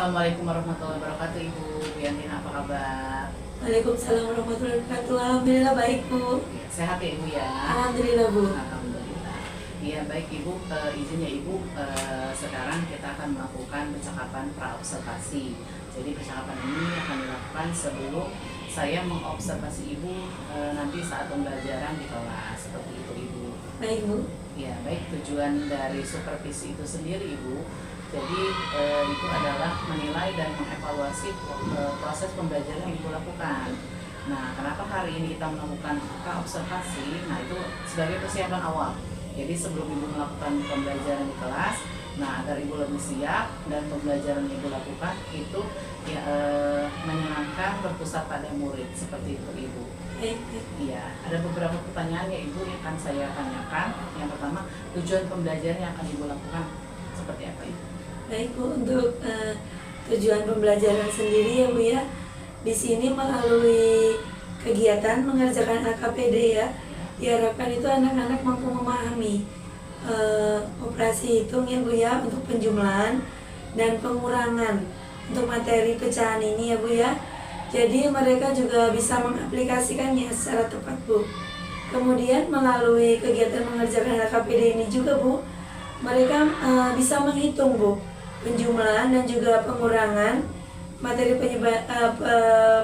Assalamualaikum warahmatullahi wabarakatuh, Ibu Yantina, apa kabar? Waalaikumsalam warahmatullahi wabarakatuh. Alhamdulillah baik, Bu. Ya, sehat ya Ibu ya? Alhamdulillah, Bu. Alhamdulillah. Iya baik Ibu, izinnya Ibu, sekarang kita akan melakukan percakapan praobservasi. Jadi percakapan ini akan dilakukan sebelum saya mengobservasi Ibu nanti saat pembelajaran di kelas, seperti itu Ibu. Baik, Bu. Ya baik, tujuan dari supervisi itu sendiri Ibu, jadi itu adalah menilai dan mengevaluasi proses pembelajaran yang Ibu lakukan. Nah, kenapa hari ini kita melakukan observasi? Nah, itu sebagai persiapan awal. Jadi sebelum Ibu melakukan pembelajaran di kelas, nah agar Ibu lebih siap dan pembelajaran yang Ibu lakukan itu ya, menyenangkan, berpusat pada murid, seperti itu Ibu. Iya, ada beberapa pertanyaan ya Ibu yang akan saya tanyakan. Yang pertama, tujuan pembelajaran yang akan Ibu lakukan seperti apa Ibu? Baik, Bu. Untuk tujuan pembelajaran sendiri ya, Bu ya. Di sini melalui kegiatan mengerjakan LKPD ya. Diharapkan itu anak-anak mampu memahami operasi hitung ya, Bu ya, untuk penjumlahan dan pengurangan untuk materi pecahan ini ya, Bu ya. Jadi mereka juga bisa mengaplikasikannya secara tepat, Bu. Kemudian melalui kegiatan mengerjakan LKPD ini juga, Bu, mereka bisa menghitung, Bu, penjumlahan dan juga pengurangan materi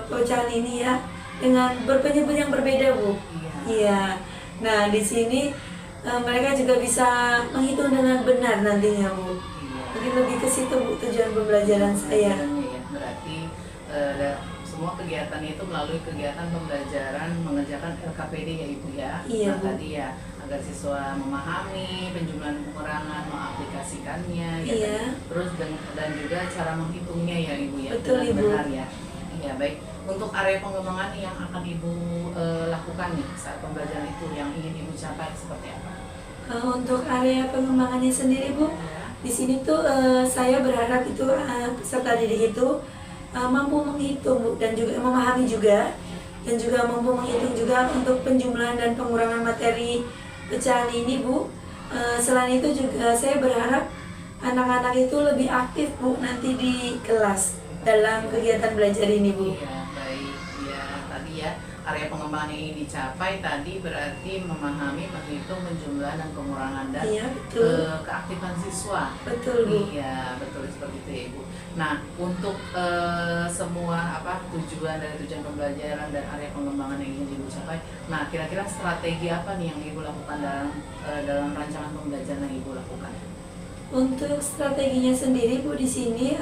pecahan ini ya, dengan berpenyebut yang berbeda, Bu. Iya. Nah, di sini mereka juga bisa menghitung dengan benar nantinya, Bu. Mungkin lebih ke situ, Bu, tujuan pembelajaran saya. Berarti semua kegiatan itu melalui kegiatan pembelajaran mengerjakan LKPD ya Ibu ya. Iya, Bu. Tadi ya, agar siswa memahami penjumlahan pengurangan, mengaplikasikannya ya. Iya. Terus dan juga cara menghitungnya ya Ibu ya. Betul, dengan Ibu. benar ya. Iya, baik. Untuk area pengembangan yang akan Ibu lakukan nih saat pembelajaran itu, yang ingin Ibu capai seperti apa? Untuk area pengembangannya sendiri, Bu, di sini tuh saya berharap itu peserta didik itu mampu menghitung, Bu, dan juga memahami juga, dan juga mampu menghitung juga untuk penjumlahan dan pengurangan materi pecahan ini, Bu. Selain itu juga saya berharap anak-anak itu lebih aktif, Bu, nanti di kelas dalam kegiatan belajar ini, Bu. Iya, baik. Ya, tadi ya, area pengembangan yang ingin dicapai tadi berarti memahami, menghitung penjumlahan dan pengurangan dan Iya, betul. keaktifan siswa. Betul, Bu. Iya, betul seperti itu ya Ibu. Nah, untuk semua tujuan dari tujuan pembelajaran dan area pengembangan yang ingin Ibu capai, nah kira-kira strategi apa nih yang Ibu lakukan dalam rancangan pembelajaran yang Ibu lakukan? Untuk strateginya sendiri, Bu, di sini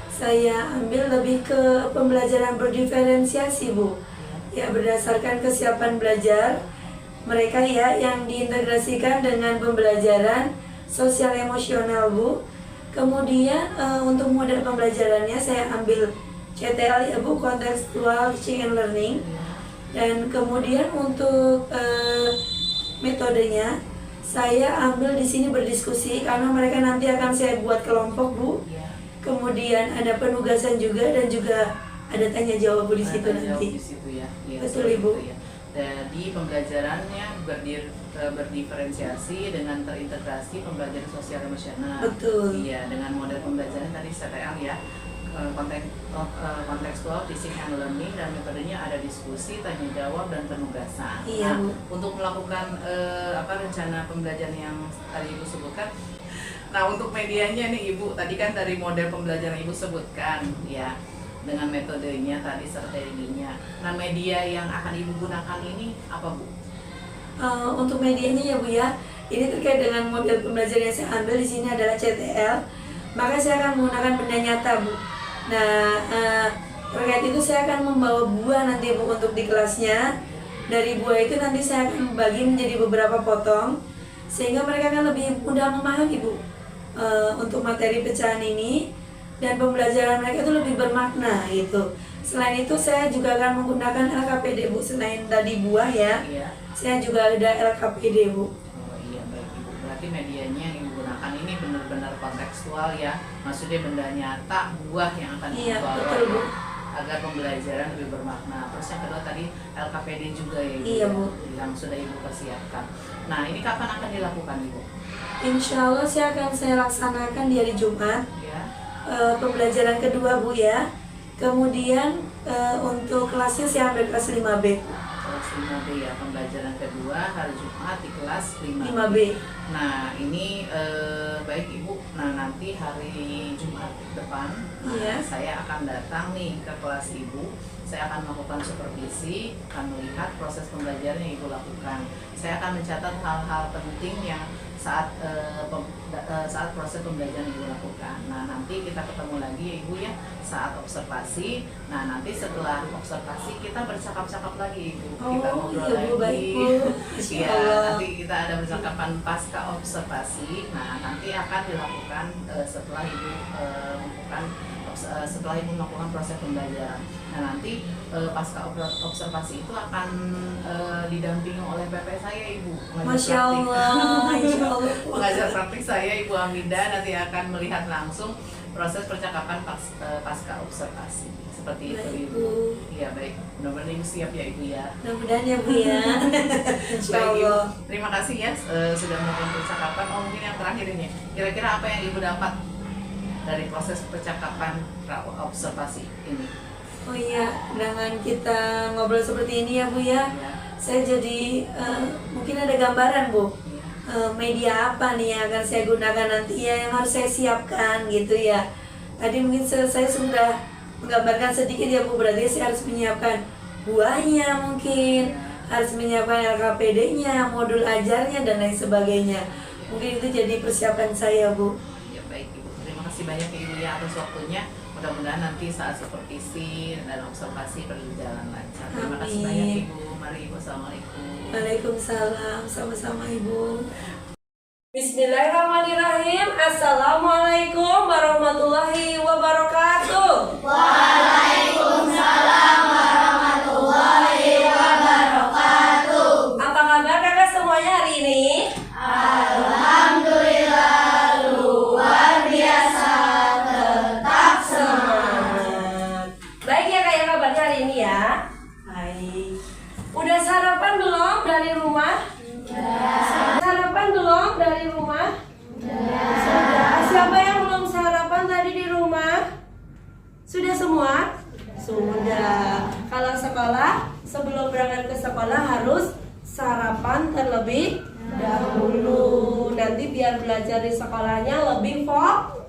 saya ambil lebih ke pembelajaran berdiferensiasi, Bu. Ya, berdasarkan kesiapan belajar mereka ya, yang diintegrasikan dengan pembelajaran sosial emosional, Bu. Kemudian untuk model pembelajarannya saya ambil CTL ya, Bu, Contextual Teaching and Learning. Dan kemudian untuk metodenya saya ambil di sini berdiskusi, karena mereka nanti akan saya buat kelompok, Bu. Kemudian ada penugasan juga dan juga ada tanya jawab, Bu, di situ nanti. Di situ ya. Ya, Betul, Ibu. ya. Jadi pembelajarannya berdiferensiasi dengan terintegrasi pembelajaran sosial emosional. Betul. Iya, dengan model pembelajaran tadi CTL ya, contextual teaching and learning, dan metodenya ada diskusi, tanya jawab, dan penugasan. Iya, Bu. Untuk melakukan rencana pembelajaran yang tadi Ibu sebutkan. Nah, untuk medianya nih Ibu, tadi kan dari model pembelajaran Ibu sebutkan ya, dengan metodenya tadi, strateginya. Nah, media yang akan Ibu gunakan ini apa, Bu? Untuk medianya ya, Bu ya, ini terkait dengan model pembelajaran yang saya ambil di sini adalah CTL, maka saya akan menggunakan benda nyata, Bu. Nah, terkait itu saya akan membawa buah nanti, Bu, untuk di kelasnya. Dari buah itu nanti saya akan bagi menjadi beberapa potong, sehingga mereka akan lebih mudah memahami, Bu, untuk materi pecahan ini, dan pembelajaran mereka itu lebih bermakna gitu. Selain itu saya juga akan menggunakan LKPD, Bu. Selain tadi buah ya, Iya. saya juga ada LKPD, Bu. Oh iya, baik Ibu. Berarti medianya yang Ibu gunakan ini benar-benar kontekstual ya. Maksudnya benda nyata, buah yang akan Iya, dibawa betul, Bu. agar pembelajaran lebih bermakna. Terus yang kedua tadi LKPD juga ya Ibu. Iya, Bu. Yang sudah Ibu persiapkan. Nah, ini kapan akan dilakukan Ibu? Insya Allah saya akan laksanakan di hari Jumat. Ya. pembelajaran kedua Bu ya. Kemudian untuk kelasnya saya ambil kelas 5B. Kelas 5B ya, pembelajaran kedua hari Jumat di kelas 5B. Nah ini baik Ibu, nah nanti hari Jumat depan Iya. saya akan datang nih ke kelas Ibu. Saya akan melakukan supervisi, akan melihat proses pembelajaran yang Ibu lakukan. Saya akan mencatat hal-hal penting yang saat proses pembelajaran Ibu lakukan. Nah nanti kita ketemu lagi ya Ibu ya saat observasi. Nah nanti setelah observasi kita bercakap-cakap lagi Ibu. Kita ngobrol iya, Bu, baik, lagi. Bu. Iya, Insyaallah. nanti kita ada percakapan pasca observasi. Nah nanti akan dilakukan setelah Ibu melakukan proses pembelajaran. Nah nanti pasca observasi itu akan didampingi oleh PP saya Ibu. Masya Allah, Insya Allah. Pengajar praktik saya Ibu Amida nanti akan melihat langsung proses percakapan pasca observasi. Seperti itu Baik, Ibu. Bu. Iya baik. Mudah-mudahan Ibu siap ya Ibu ya. Mudah-mudahan ya Bu ya. Insya Baik Ibu, Allah. terima kasih ya sudah melakukan percakapan. Oh mungkin yang terakhir ini, kira-kira apa yang Ibu dapat dari proses percakapan observasi ini? Oh iya, dengan kita ngobrol seperti ini ya Bu ya, Ya, saya jadi mungkin ada gambaran Bu. ya. Media apa nih yang akan saya gunakan nanti ya, yang harus saya siapkan gitu ya. Tadi mungkin saya sudah menggambarkan sedikit ya Bu, berarti saya harus menyiapkan buahnya mungkin, harus menyiapkan LKPD-nya, modul ajarnya dan lain sebagainya. Mungkin itu jadi persiapan saya Bu. Ya baik Ibu, terima kasih banyak Ibu ya atas waktunya. Mudah-mudahan nanti saat supervisi dan observasi berjalan lancar. Terima kasih Amin. banyak Ibu. Mari Ibu, assalamualaikum. Waalaikumsalam, sama-sama Ibu. Bismillahirrahmanirrahim. Assalamualaikum warahmatullahi wabarakatuh. Waalaikumsalam warahmatullahi wabarakatuh. Apa kabar kakak semuanya hari ini? Alhamdulillah luar biasa, tetap semangat. Baik ya kak, ya kabarnya hari ini ya. Baik. Udah sarapan belum dari rumah? Sarapan belum dari rumah? Sudah. Siapa yang belum sarapan tadi di rumah? Sudah semua? Sudah. Kalau sekolah, sebelum berangkat ke sekolah harus sarapan terlebih dahulu. Nanti biar belajar di sekolahnya lebih fokus.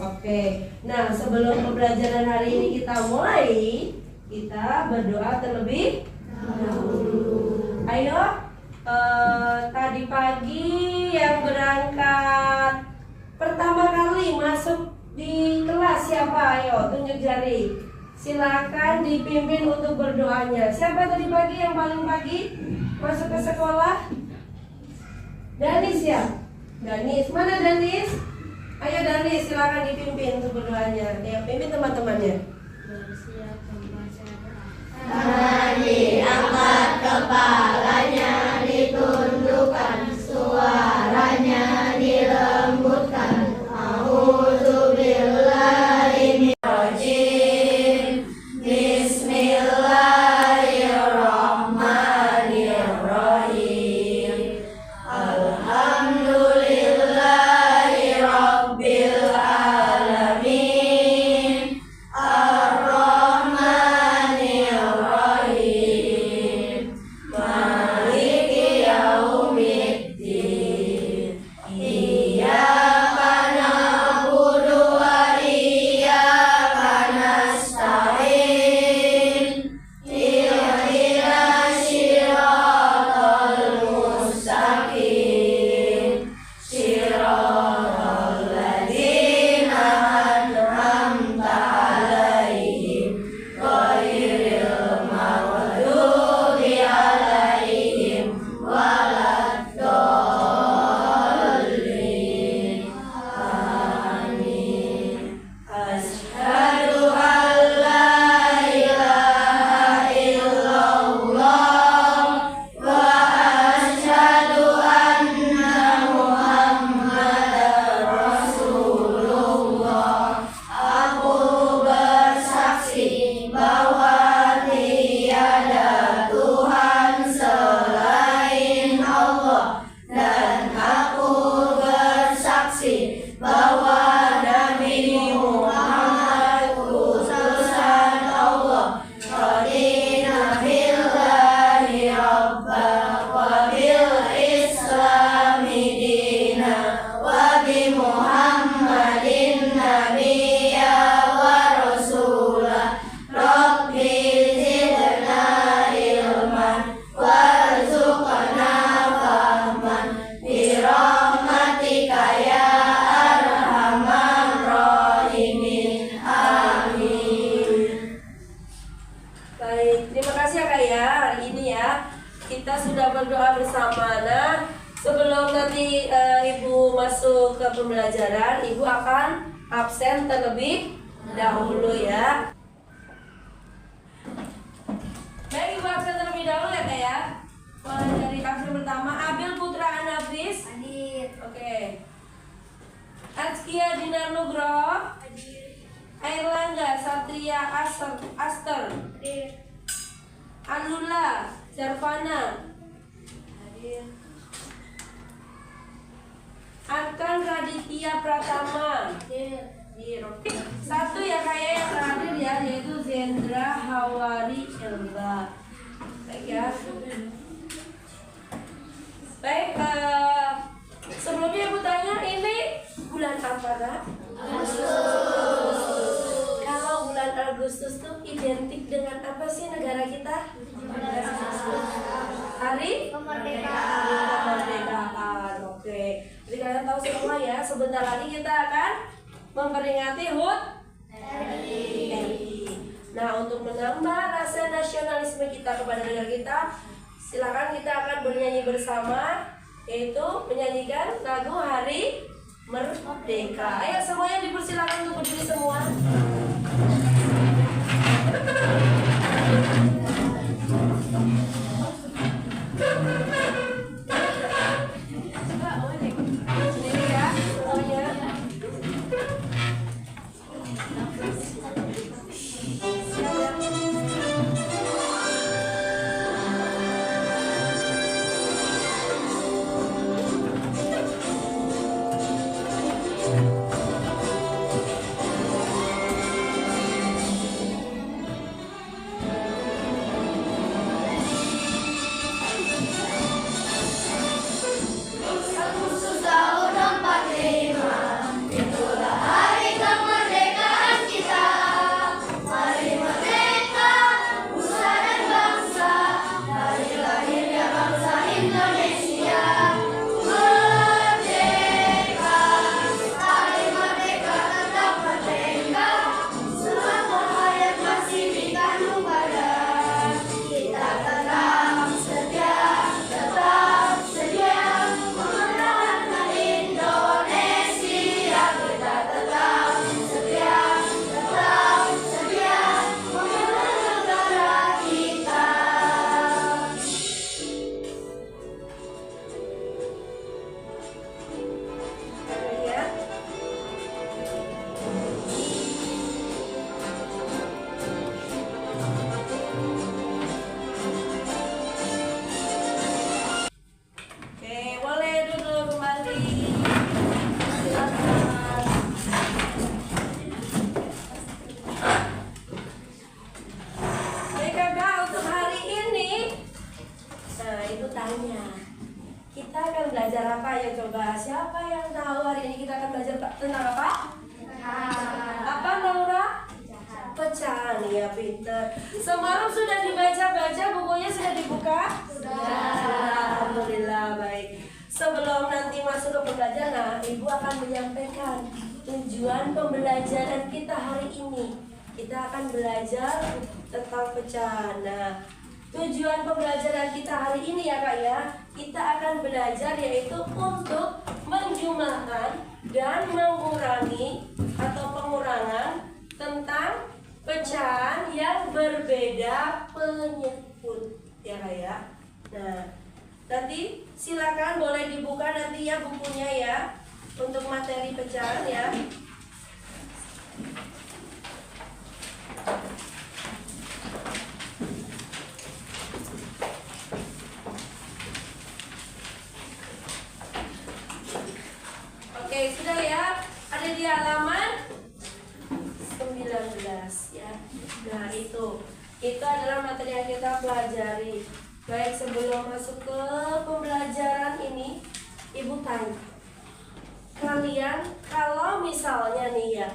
Oke. Nah, sebelum pembelajaran hari ini kita mulai, kita berdoa terlebih dahulu. Ayo, tadi pagi yang berangkat pertama kali masuk di kelas siapa? Ayo, tunjuk jari. Silakan dipimpin untuk berdoanya. Siapa tadi pagi yang paling pagi masuk ke sekolah? Danis ya? Danis, mana Danis? Ayo Danis, silakan dipimpin untuk berdoanya. Ya, pimpin teman-temannya. Diangkat kepalanya, ditundukkan suaranya, dilembutkan. A'udzubillahi minasy Bismillahirrahmanirrahim. Alhamdulillahi rabbil alamin. Ar-Rahmanir Rahim. Malik pembelajaran, Ibu akan absen terlebih dahulu ya. Baik, Ibu absen terlebih dahulu ya Kak ya. Mulai dari absen pertama, Abil Putra Anafis. Hadir. Oke. Azkia Dinar Nugroho. Airlangga Satria Aster. Hadir. Anula Jarvana. Hadir. Arkan Raditya Pratama. Hadir. Oke. Satu ya kayak yang terakhir ya, yaitu Zendra Hawari Elba. Baik ya. Baik, sebelumnya Ibu tanya ini bulan apa Kak? Agustus. Kalau bulan Agustus tuh identik dengan apa sih negara kita? Hari kemerdekaan. Oke. Jadi kalian tahu semua ya, sebentar lagi kita akan memperingati HUT RI. Nah, untuk menambah rasa nasionalisme kita kepada negara kita, silakan kita akan bernyanyi bersama, yaitu menyanyikan lagu Hari Merdeka. Ayo semuanya dipersilakan untuk berdiri semua. Sendiri ya, semuanya. Kita akan belajar apa ya coba? Siapa yang tahu hari ini kita akan belajar tentang apa? Apa Laura? Pecahan ya, pinter. Semalam sudah dibaca-baca, bukunya sudah dibuka? Sudah. Alhamdulillah, baik. Sebelum nanti masuk ke pembelajaran, Ibu akan menyampaikan tujuan pembelajaran kita hari ini. Kita akan belajar tentang pecahan. Nah, tujuan pembelajaran kita hari ini ya Kak ya, kita akan belajar yaitu untuk menjumlahkan dan mengurangi atau pengurangan tentang pecahan yang berbeda penyebut ya Kak ya. Nah, nanti silakan boleh dibuka nanti ya bukunya ya untuk materi pecahan ya. Oke, sudah ya. Ada di halaman 19 ya. Nah, itu adalah materi yang kita pelajari. Baik, sebelum masuk ke pembelajaran ini, Ibu tanya. Kalian kalau misalnya nih ya,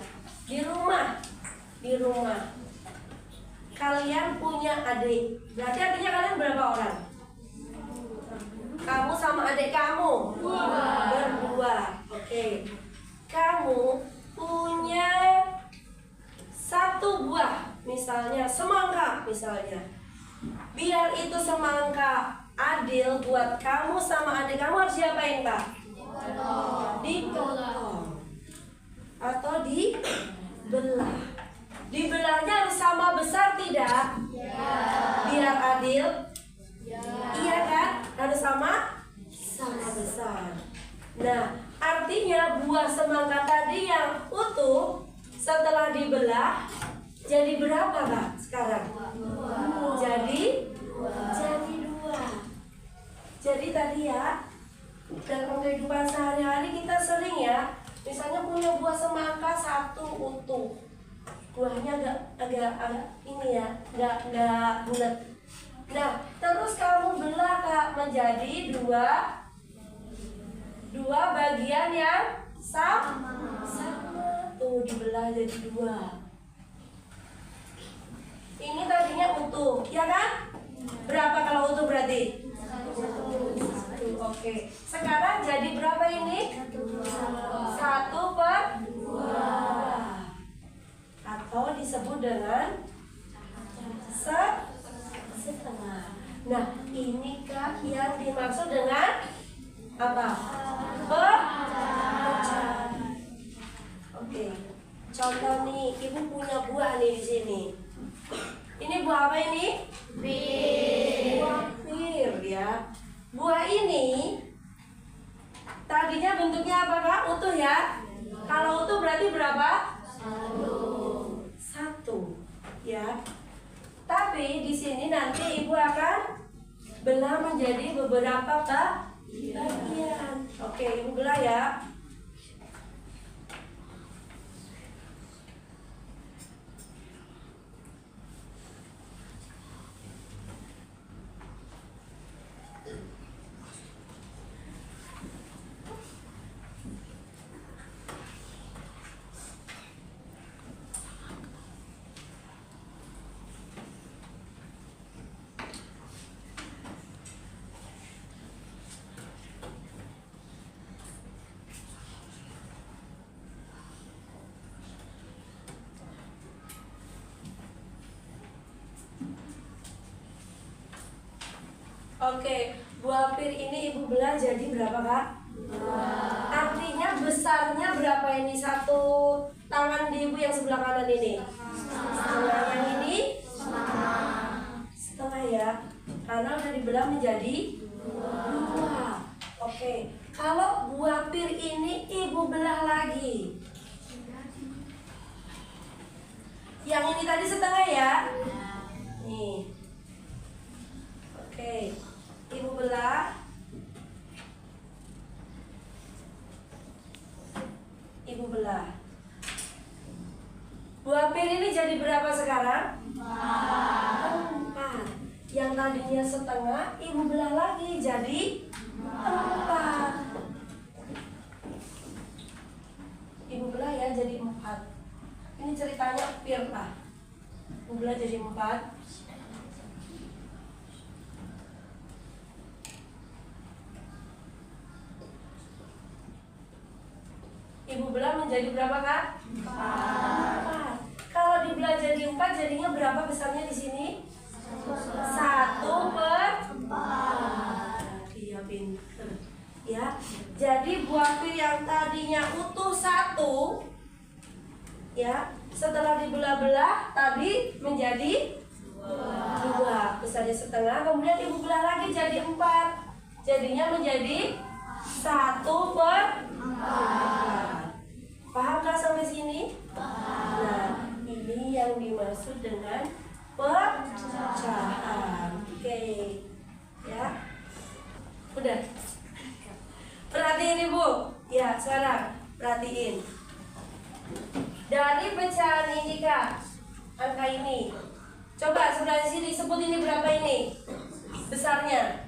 di rumah kalian punya adik. Berarti artinya kalian berapa orang? Kamu sama adik kamu? Berdua. Oke. Kamu punya satu buah, misalnya semangka misalnya. Biar itu semangka adil buat kamu sama adik kamu harus diapain, Pak? Dipotong. atau dibelah? Dibelahnya harus sama besar tidak? Biar adil. Iya kan? Harus sama besar. Nah, artinya buah semangka tadi yang utuh setelah dibelah jadi berapa Kak sekarang? Jadi 2. Jadi tadi ya, dalam kehidupan sehari-hari kita sering ya, misalnya punya buah semangka 1 utuh, buahnya agak ini ya, nggak bulat. Nah, terus kamu belah Kak menjadi dua bagian yang sama. Tuh dibelah jadi 2. Ini tadinya utuh, ya kan? Berapa kalau utuh berarti? 1. Oke. Sekarang jadi berapa ini? 1/2. Atau disebut dengan setengah. Nah, ini Kak yang dimaksud dengan apa? Pecah. Oke. Contoh nih, Ibu punya buah nih di sini. Ini buah apa ini? Buah pir ya. Buah ini tadinya bentuknya apa Kak? Utuh ya? Kalau utuh berarti berapa? 1 ya. Tapi di sini nanti Ibu akan belah menjadi beberapa bagian. Oke, Ibu belah ya. Oke, buah pir ini Ibu belah jadi berapa Kak? 2. Artinya besarnya berapa ini? 1 tangan di Ibu yang sebelah kanan ini? Setengah. Yang ini? Setengah ya. Karena udah dibelah menjadi 2. Oke, kalau buah pir ini Ibu belah lagi. Yang ini tadi setengah ya? Nih. Oke. Ibu belah. Ibu belah. Buah pir ini jadi berapa sekarang? 4. Yang tadinya setengah, Ibu belah lagi jadi 4. Ibu belah ya jadi 4. Ini ceritanya pir lah. Ibu belah jadi 4. Ibu belah menjadi berapa Kak? 4. Kalau dibelah jadi 4 jadinya berapa besarnya di sini? 1/4. Iya pinter. Ya. Jadi buah pir yang tadinya utuh 1 ya, setelah dibelah-belah tadi menjadi 2. Besarnya setengah, kemudian Ibu belah lagi jadi 4. Jadinya menjadi 1/4. Paham Kak sampai sini? Nah, ini yang dimaksud dengan pecahan. Oke. Ya. Udah. Perhatiin Ibu. Ya, sekarang perhatiin. Dari pecahan ini Kak, angka ini. Coba sebelah sini sebut ini berapa ini? Besarnya.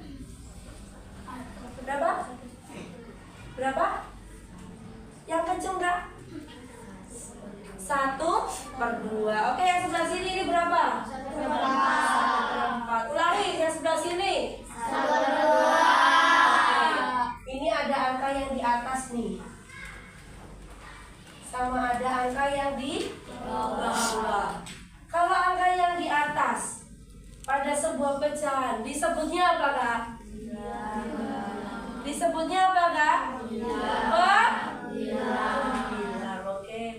Berapa? Berapa? Yang kenceng Kak? 1/2. Oke, yang sebelah sini ini berapa? 1/4. Ulangi yang sebelah sini. 1/2. Ini ada angka yang di atas nih. Sama ada angka yang di bawah. Kalau angka yang di atas pada sebuah pecahan disebutnya apa Kak? Disebutnya apa Kak? Bilar. Oke.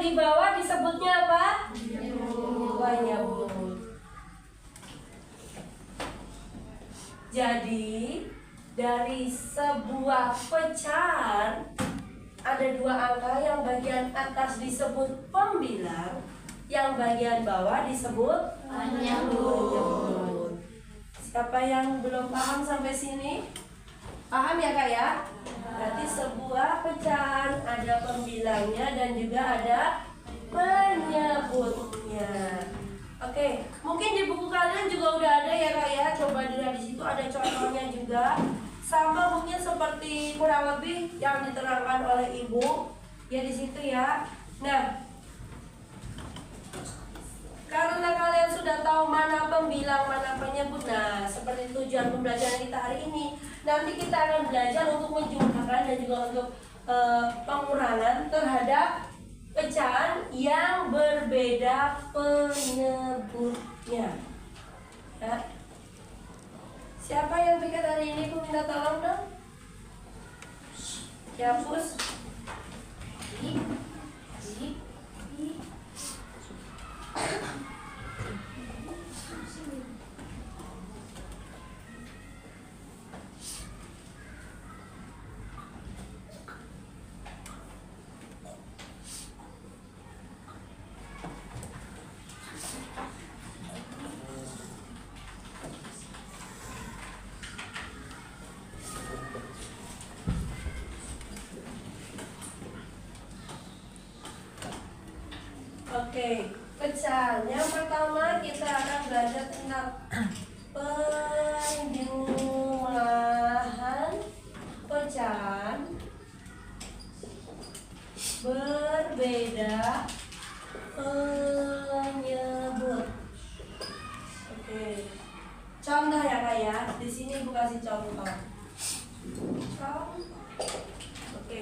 di bawah disebutnya apa? Penyebut. Jadi dari sebuah pecahan ada dua angka, yang bagian atas disebut pembilang, yang bagian bawah disebut penyebut. Siapa yang belum paham sampai sini? Paham ya Kak ya? Berarti sebuah pecahan ada pembilangnya dan juga ada penyebutnya. Oke, mungkin di buku kalian juga udah ada ya Kak ya. Coba dilihat, di situ ada contohnya juga. Sama mungkin seperti kurang lebih yang diterangkan oleh Ibu ya di situ ya. Nah, karena kalian sudah tahu mana pembilang, mana penyebut. Nah, seperti tujuan pembelajaran kita hari ini. Nanti kita akan belajar untuk menjumlahkan dan juga untuk pengurangan terhadap pecahan yang berbeda penyebutnya. Ya. Siapa yang bikin hari ini? Aku minta tolong dong. Ya, Pus. Oke, pecahan. Yang pertama kita akan belajar tentang penjumlahan pecahan berbeda penyebut. Oke, contoh ya Kak ya. Di sini Ibu kasih contoh. Oke.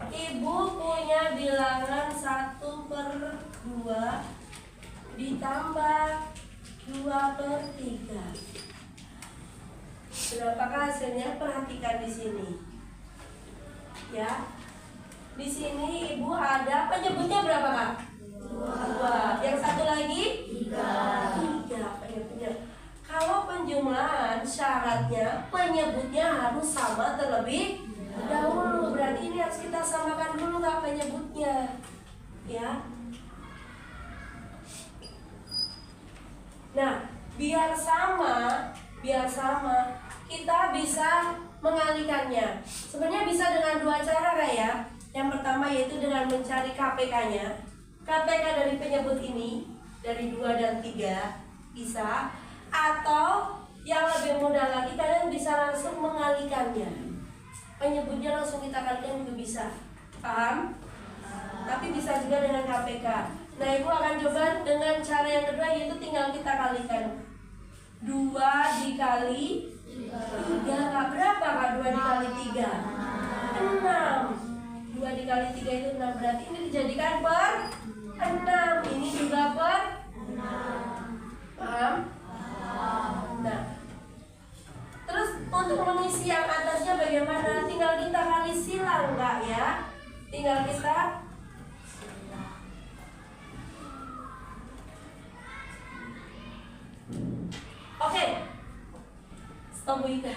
Ibu punya bilangan 1/2 ditambah 2/3. Berapakah hasilnya? Perhatikan di sini. Ya. Di sini Ibu ada penyebutnya berapa Kak? 2. Yang satu lagi? 3 penyebutnya. Kalau penjumlahan syaratnya penyebutnya harus sama terlebih dahulu. Berarti ini harus kita samakan dulu Kak penyebutnya. Ya. Nah, biar sama, kita bisa mengalihkannya. Sebenarnya bisa dengan dua cara Kak ya. Yang pertama yaitu dengan mencari KPK-nya. KPK dari penyebut ini dari 2 dan 3 bisa. Atau yang lebih mudah lagi, kalian bisa langsung mengalihkannya. Penyebutnya langsung kita kalikan juga bisa. Paham? Tapi bisa juga dengan KPK. Nah, Ibu akan coba dengan cara yang kedua, yaitu tinggal kita kalikan. 2 dikali 3. Berapa Kak 2 dikali 3? 6. 2 dikali 3 itu 6. Berarti ini dijadikan per 6. Ini juga per 6. Paham? Nah, terus untuk mengisi yang atasnya bagaimana? Tinggal kita kali silang Kak ya. Tinggal kita Oke. Stop Bu Ika.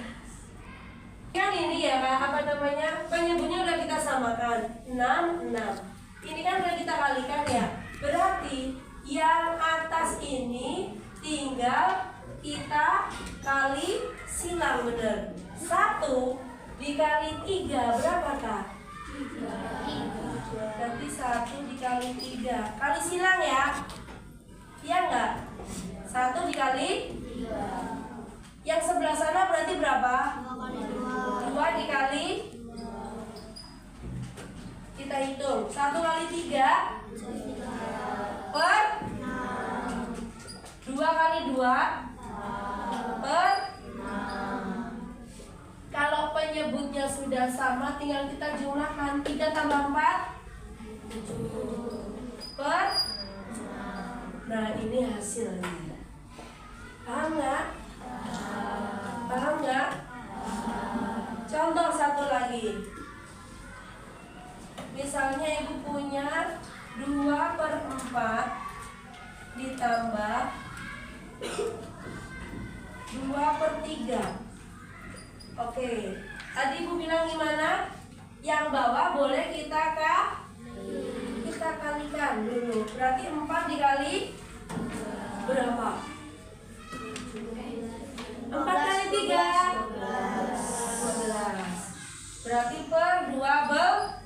Yang ini ya Kak, apa namanya? Penyebutnya udah kita samakan 6, 6. Ini kan udah kita kalikan ya. Berarti yang atas ini tinggal kita kali silang, bener. 1 dikali 3 berapa Kak? 3. Berarti 1 dikali 3. Kali silang ya. Iya enggak? 1 dikali 3. Yang sebelah sana berarti berapa? 2 dikali, kita hitung 1 kali 3 per 2 kali 2 per 6. Kalau penyebutnya sudah sama, tinggal kita jumlahkan. 3 tambah 4 per 6. Nah, ini hasilnya. Paham nggak? Paham nggak? Contoh satu lagi. Misalnya Ibu punya 2/4 ditambah 2/3. Oke, tadi Ibu bilang gimana? Yang bawah boleh kita kalikan dulu. Berarti 4 dikali berapa? 4 kali 3 12. Berarti per 12.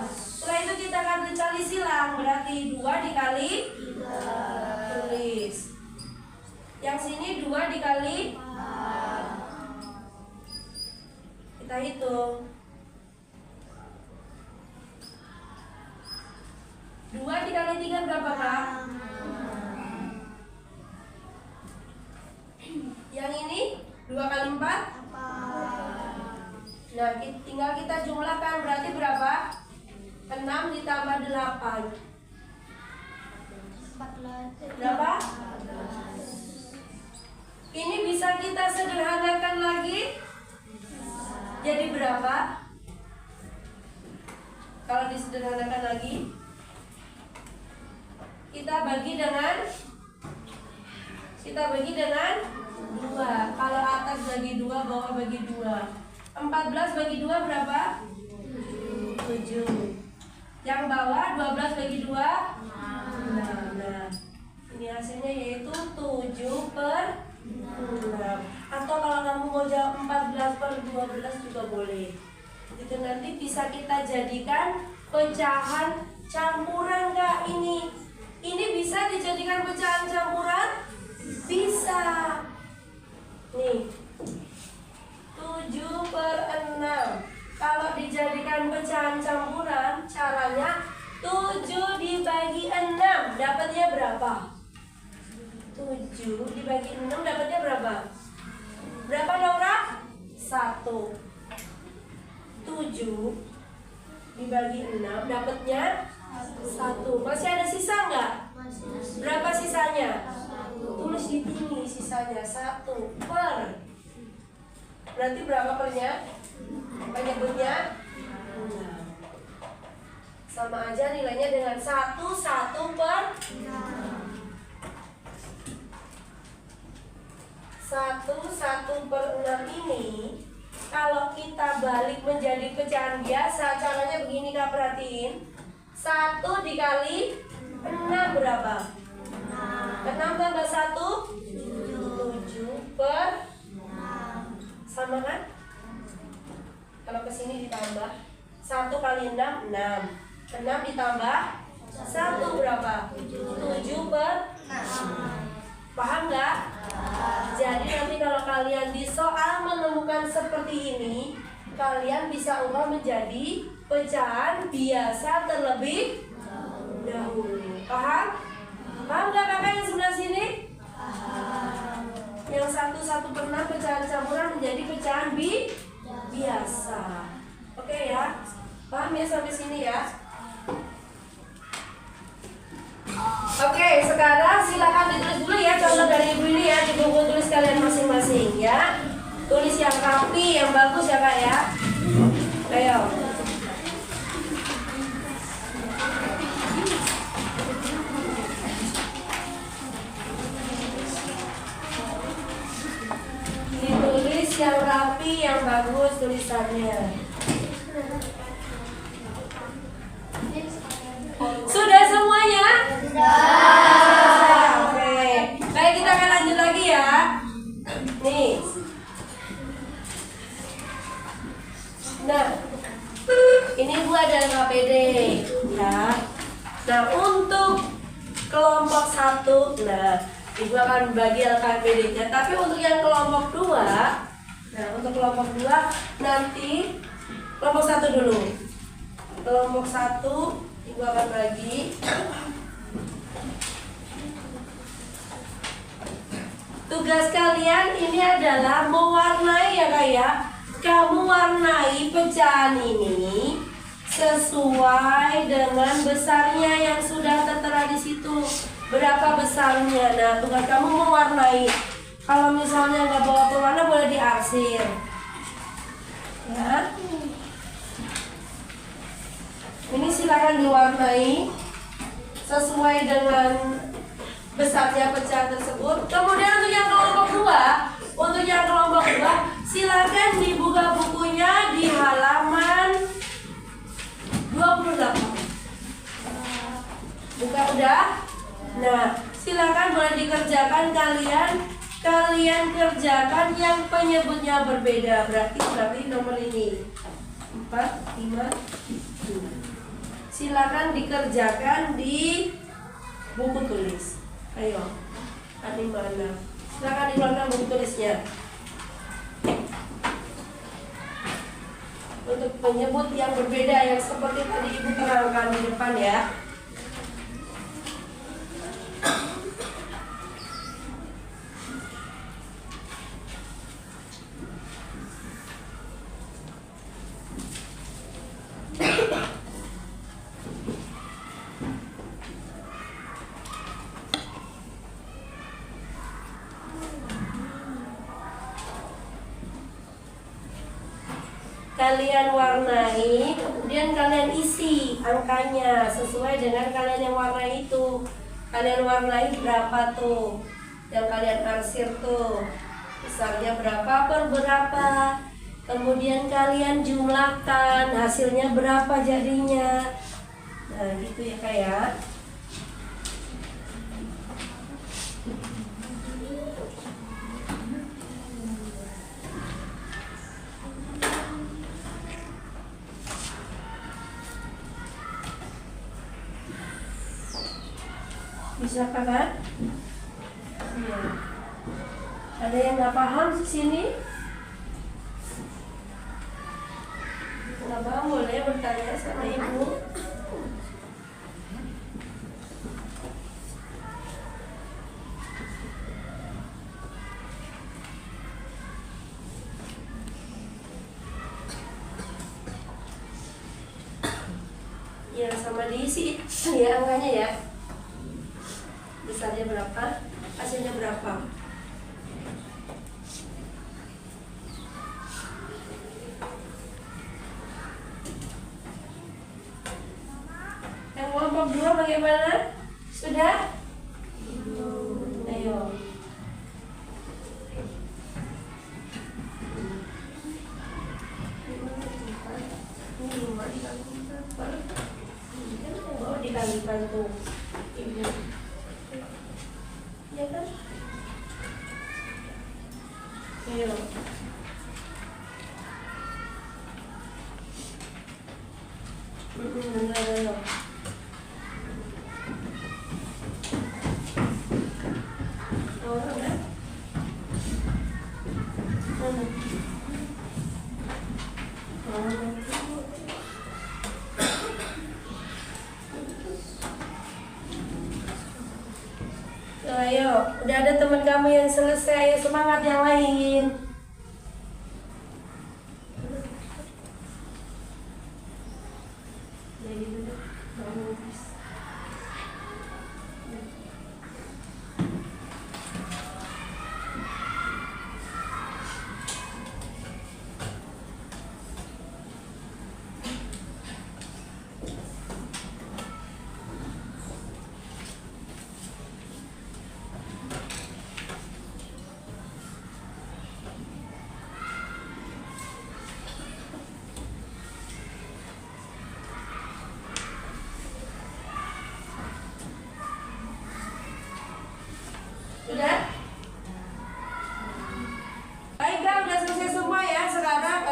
Setelah itu kita akan kali silang. Berarti 2 dikali 3. Tulis. Yang sini 2 dikali. Kita hitung. 2 dikali 3 berapa, Kak? Yang ini 2 kali 4. Nah, tinggal kita jumlahkan. Berarti berapa? 6 ditambah 8. Berapa? Ini bisa kita sederhanakan lagi. Jadi berapa? Kalau disederhanakan lagi, kita bagi dengan 2. Kalau atas bagi 2, bawah bagi 2. 14 bagi 2 berapa? 7. Yang bawah 12 bagi 2 6. Nah, ini hasilnya yaitu 7/6. Atau kalau kamu mau jawab 14/12 juga boleh. Itu nanti bisa kita jadikan pecahan campuran, Kak. Ini bisa dijadikan pecahan campuran? Bisa. Nih, 7/6. Kalau dijadikan pecahan campuran, caranya 7 dibagi 6. Dapatnya berapa? 7 dibagi 6 dapatnya berapa? Berapa, Laura? 1. 7 dibagi 6 dapatnya 1. Masih ada sisa nggak? Berapa sisanya? Tulis di sini sisanya 1 per. Berarti berapa pernya? Penyebutnya 6. Sama aja nilainya dengan 1/6 ini. Kalau kita balik menjadi pecahan biasa, caranya begini, Kak, perhatiin. 1 dikali 6 berapa? 6 tambah 1 7/6. Sama kan? Kalau kesini ditambah 1 kali 6 6. 6 ditambah 1 berapa? 7/6. Paham nggak? Jadi nanti kalau kalian di soal menemukan seperti ini, kalian bisa ubah menjadi pecahan biasa terlebih dahulu. Paham? Paham nggak kakak yang sebelah sini? Yang 1/1/6 pecahan campuran menjadi pecahan biasa. Oke ya? Paham ya sampai sini ya? Oke, sekarang silakan ditulis dulu ya contoh dari Ibu ini ya, di buku tulis kalian masing-masing ya. Tulis yang rapi, yang bagus ya, Kak ya. Ayo. Ditulis yang rapi, yang bagus tulisannya. Sudah semuanya? Oke. Baik, kita akan lanjut lagi ya. Nih. Nah, ini gua ada KPD ya. Nah, untuk kelompok 1, nah, Ibu akan bagi LKPD-nya. Tapi untuk yang kelompok 2, nah, untuk kelompok 2 nanti kelompok 1 dulu. Kelompok 1 Ibu akan bagi. Tugas kalian ini adalah mewarnai ya, Kak ya. Kamu warnai pecahan ini sesuai dengan besarnya yang sudah tertera di situ. Berapa besarnya? Nah, tugas kamu mewarnai. Kalau misalnya nggak bawa pewarna boleh diarsir. Ya. Ini silakan diwarnai sesuai dengan besarnya pecahan tersebut. Kemudian untuk yang kelompok 2, silakan dibuka bukunya di halaman 28. Buka udah? Nah, silakan boleh dikerjakan kalian kerjakan yang penyebutnya berbeda. Berarti nomor ini 4, 5, 2. Silakan dikerjakan di buku tulis. Ayo, ada mana? Silakan dikeluarkan buku tulisnya. Untuk penyebut yang berbeda yang seperti tadi Ibu terangkan di depan ya. Kalian warnai, kemudian kalian isi angkanya sesuai dengan kalian yang warnai itu. Kalian warnai berapa tuh yang kalian arsir tuh, besarnya berapa per berapa. Kemudian kalian jumlahkan hasilnya berapa jadinya. Nah gitu ya kayak. Bisa kan? Ya. Ada yang nggak paham di sini? Nggak paham boleh bertanya sama ibu. Ya sama diisi ya angkanya ya. Besarnya berapa, hasilnya berapa. Yang kelompok 2 bagaimana? Sudah? Ayo. Oh, dikalikan tuh. Ya kan? Ayo. Benar. Oh, udah. Ayo, udah ada teman kamu yang selesai, ayo semangat yang lain. Sudah? Baiklah, udah selesai semua ya. Sekarang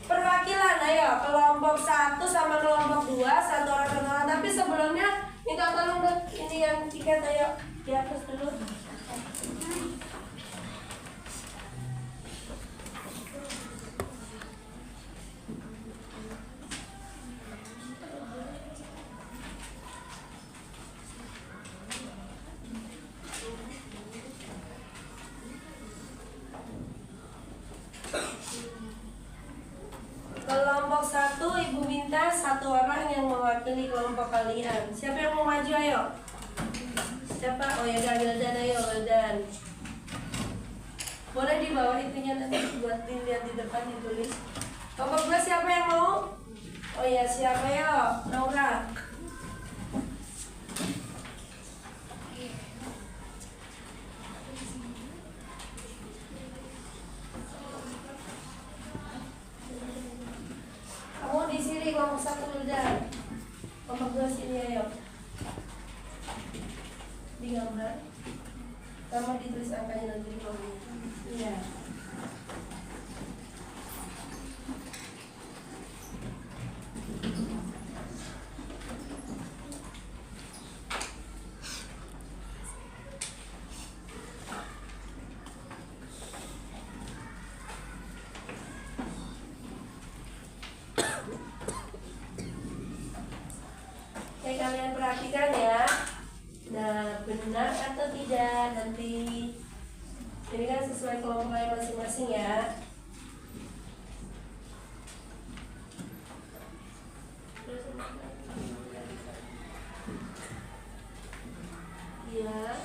perwakilan, ayo kelompok 1 sama kelompok 2, satu orang. Tapi sebelumnya minta tolong dong, ini yang tiket ayo dihapus dulu. Kelompok 1 Ibu minta satu orang yang mewakili kelompok kalian. Siapa yang mau maju ayo? Siapa? Oh ya udah Wildan, ayo Wildan. Boleh di bawah itunya nanti buat dilihat di depan ditulis. Kelompok 2 siapa yang mau? Oh ya siapa ya? Naura. kelompok 1 dulu dah. Kelompok 2 sini ayo. Di gambar. Sama ditulis angkanya nanti di bawahnya. Iya. Oke, kalian perhatikan ya. Nah, benar atau tidak nanti. Ini kan sesuai kelompok kalian masing-masing ya. Iya.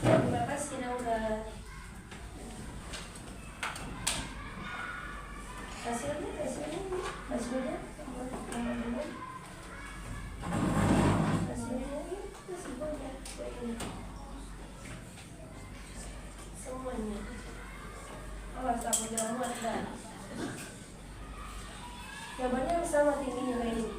Terima kasih Naura. Hasilnya hasilnya itu semuanya semuanya. Awas aku jangan muat dah. Jawabannya sama tingginya kayak ini.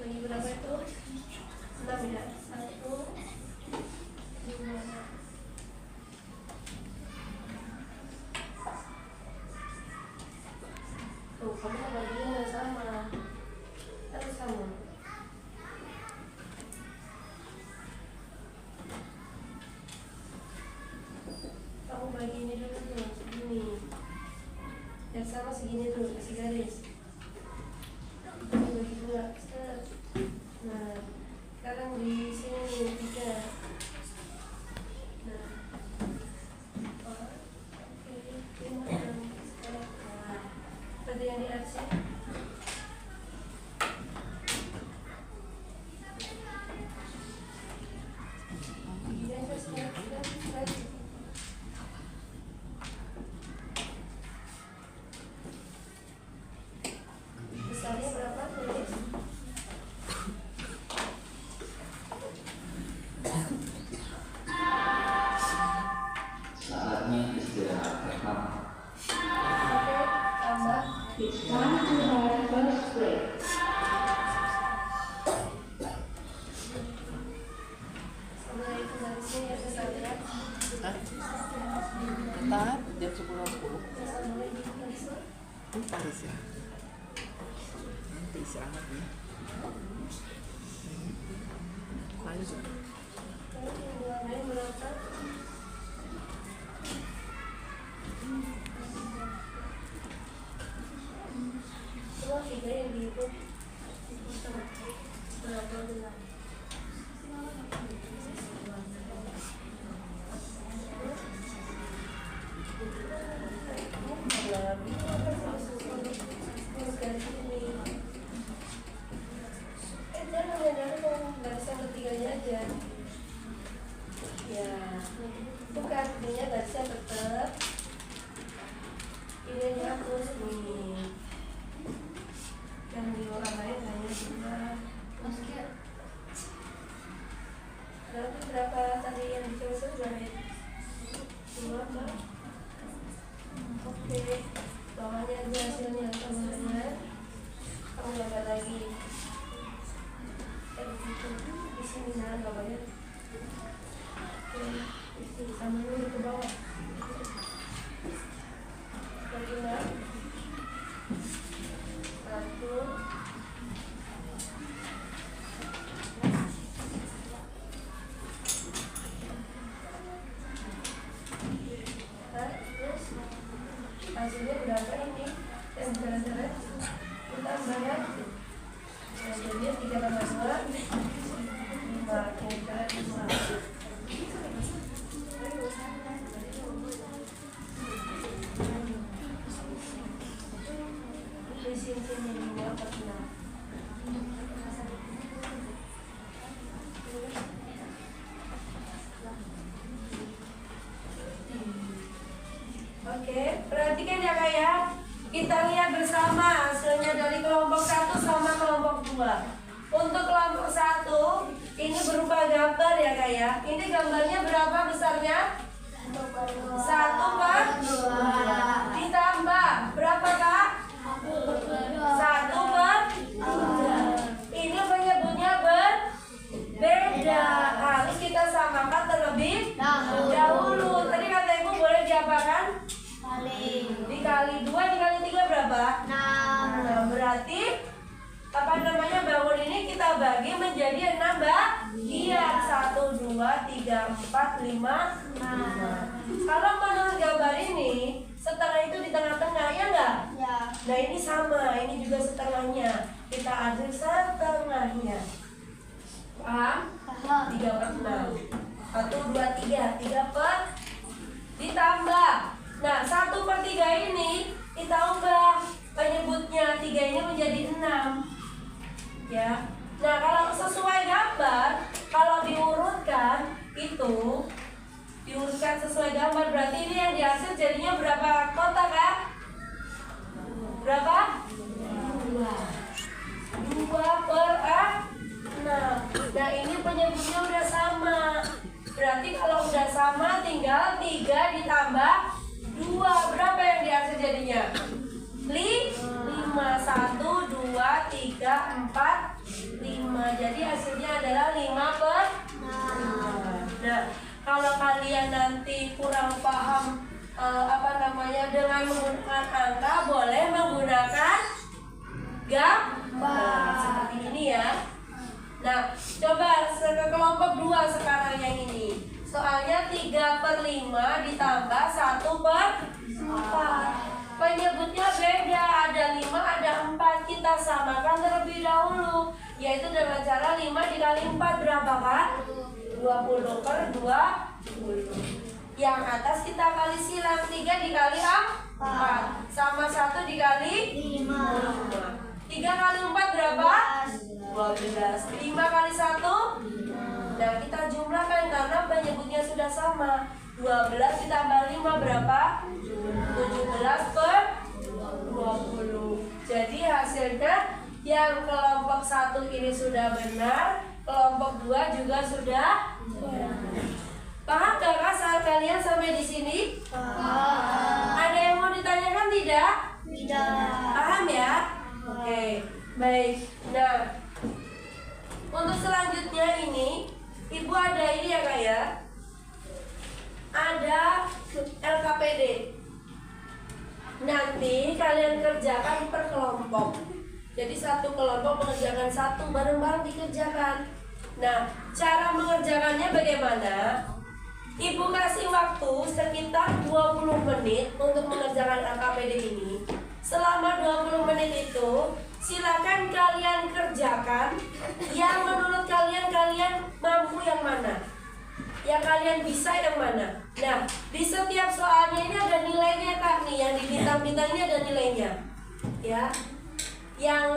Bagi berapa itu? 6 ya? 1, 2. Tuh, kamu baginya sama. Harus sama. Kamu bagi ini dulu tuh, segini. Yang sama segini tuh, kasih garis. Bagi 2. Nah, sekarang di sini 3. Nah, oke, 5, 6. Nah, tadi yang di atas ya. Besarnya berapa tulis? Saatnya istirahat rehat. Oke, tambah. It's time to have first break. Sama itu dari sini ya besarnya. Bentar, jam 10.10. Sama ini dari sini. Harus ya. Nanti istirahat nih. Lanjut. Kalau yang lain berapa? Semua 3 yang dihitung. Berapa benar? Jangan garis yang ketiganya aja. Ya, bukan artinya garisnya tetap. Ini dihapus nih. Yang di orang lain hanya 2. Maksudnya berapa tadi yang dicoba berapa? 2 kan? Oke, bawahnya aja hasilnya tambahannya. Kamu gambar lagi. Di sini nah gambarnya. Oke, di sini sama dulu ke bawah. Lagi nah. 1. Terus hasilnya berapa ini? Yang jalan-jalan ditambah ya. Nah, jadi 3 tambah 2 5. Yang jalan 5. Oke, perhatikan ya Kak ya. Kita lihat bersama hasilnya dari kelompok 1 sama kelompok 2. Untuk kelompok 1 ini berupa gambar ya Kak ya. Ini gambarnya berapa besarnya? 1/2 ditambah berapa Kak? 1/2. Ini penyebutnya berbeda. Harus kita samakan terlebih dahulu. Tadi kata Ibu boleh diapakan? Dikali 2 dikali 3 berapa? 6. Nah, berarti bangun ini kita bagi menjadi 6 bagian. 1, 2, 3, 4, 5, 6. Kalau menurut gambar ini setengah itu di tengah-tengah, ya enggak? Ya. Nah ini sama, ini juga setengahnya. Kita ambil setengahnya. Paham? 3/6. 1, 2, 3, 3 ditambah. Nah 1/3 ini kita ubah penyebutnya 3 ini menjadi 6. Ya. Nah kalau sesuai gambar, kalau diurutkan itu diurutkan sesuai gambar, berarti ini yang dihasil jadinya berapa kotak Kak? Berapa? 2/6. Nah ini penyebutnya udah sama. Berarti kalau udah sama tinggal 3 ditambah 2. Berapa yang dihasil jadinya? 5. 1, 2, 3, 4, 5. Jadi hasilnya adalah 5/5. Nah kalau kalian nanti kurang paham dengan menggunakan angka, boleh menggunakan gambar seperti ini ya. Nah, coba ke kelompok 2 sekarang yang ini. Soalnya 3/5 ditambah 1/4. Penyebutnya beda, ada 5, ada 4. Kita samakan terlebih dahulu, yaitu dengan cara 5 dikali 4 berapa kan? 20/20. Yang atas kita kali silang, 3 dikali 4 sama 1 dikali 5. 3 kali 4 berapa? 12. 5 kali 1? Nah kita jumlahkan karena penyebutnya sudah sama. 12 ditambah 5 berapa? 17/20. Jadi hasilnya yang kelompok 1 ini sudah benar, kelompok 2 juga sudah benar. Paham gak Kak saat kalian sampai di sini? Paham. Ada yang mau ditanyakan tidak? Tidak. Paham ya? Oke, baik. Nah, untuk selanjutnya ini, Ibu ada ini ya Kak ya? Ada LKPD. Nanti kalian kerjakan per kelompok. Jadi satu kelompok mengerjakan satu, bareng-bareng dikerjakan. Nah, cara mengerjakannya bagaimana? Ibu kasih waktu sekitar 20 menit untuk mengerjakan LKPD ini. Selama 20 menit itu, silakan kalian kerjakan yang menurut kalian mampu yang mana, yang kalian bisa yang mana. Nah, di setiap soalnya ini ada nilainya Kak nih, yang di bintang-bintang ini ada nilainya. Ya. Yang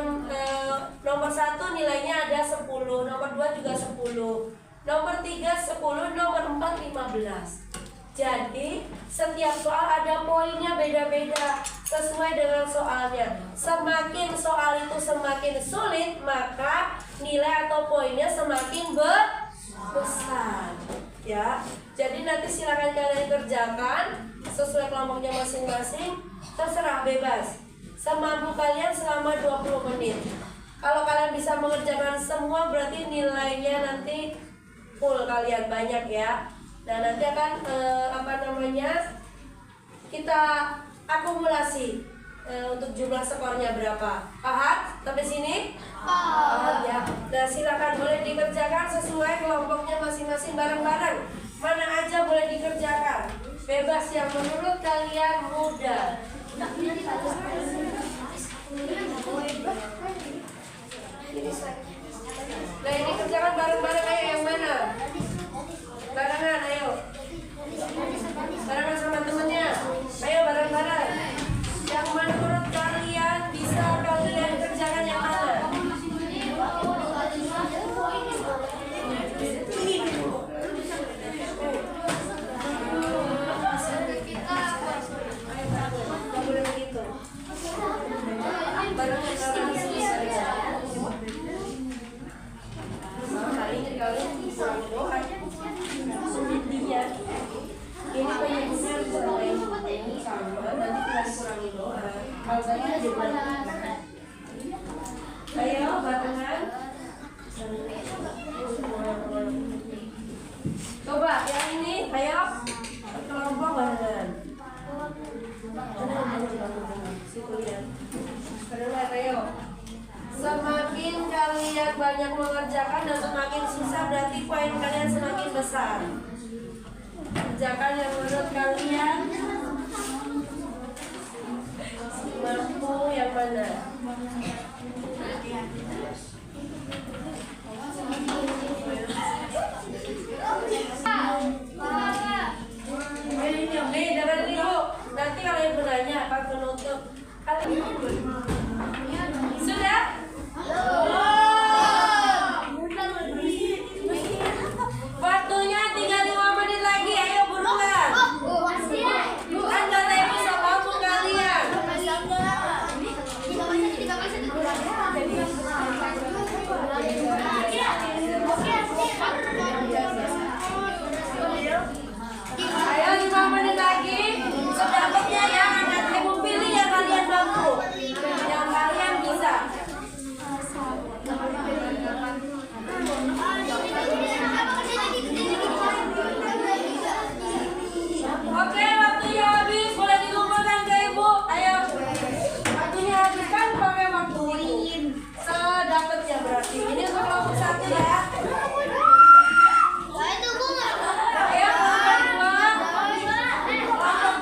nomor 1 nilainya ada 10, nomor 2 juga 10, nomor 3 10, nomor 4 15. Jadi setiap soal ada poinnya beda-beda sesuai dengan soalnya. Semakin soal itu semakin sulit, maka nilai atau poinnya semakin besar. Ya, jadi nanti silakan kalian kerjakan sesuai kelompoknya masing-masing, terserah bebas. Semampu kalian selama 20 menit. Kalau kalian bisa mengerjakan semua berarti nilainya nanti full kalian banyak ya. Nah nanti akan kita akumulasi untuk jumlah skornya berapa. Paham sampai sini? Paham ya. Nah silakan boleh dikerjakan sesuai kelompoknya masing-masing bareng-bareng. Mana aja boleh dikerjakan. Bebas yang menurut kalian mudah. Nah ini kerjakan bareng-bareng, ayo yang mana? Barengan, ayo. Barengan sama temennya. Ayo bareng-bareng. Yang menurut kalian bisa kalian kerjakan yang mana? Kalau saya di depan. Ayo barengan. Coba yang ini, ayo kelompok barengan. Situ lihat. Kedengar, ayo. Semakin kalian banyak mengerjakan dan semakin susah, berarti poin kalian semakin besar. Kerjakan yang menurut kalian mampu yang mana? Nih, dengerin dulu. Nanti kalian bertanya apa penutup. Sudah? Waktunya tinggal 5 menit lagi. Ayo buruan. Kan kata ibu sama kalian. Ayo 5 menit lagi. Sedapatnya ya, anak ibu pilih yang kalian mampu, yang kalian bisa. Oke, waktunya habis. Boleh dikumpulkan ke ibu. Ayo. Waktunya habis kan pakai waktu ini. Sedapatnya berarti. Ini untuk kelompok 1 ya. Ayo, kelompok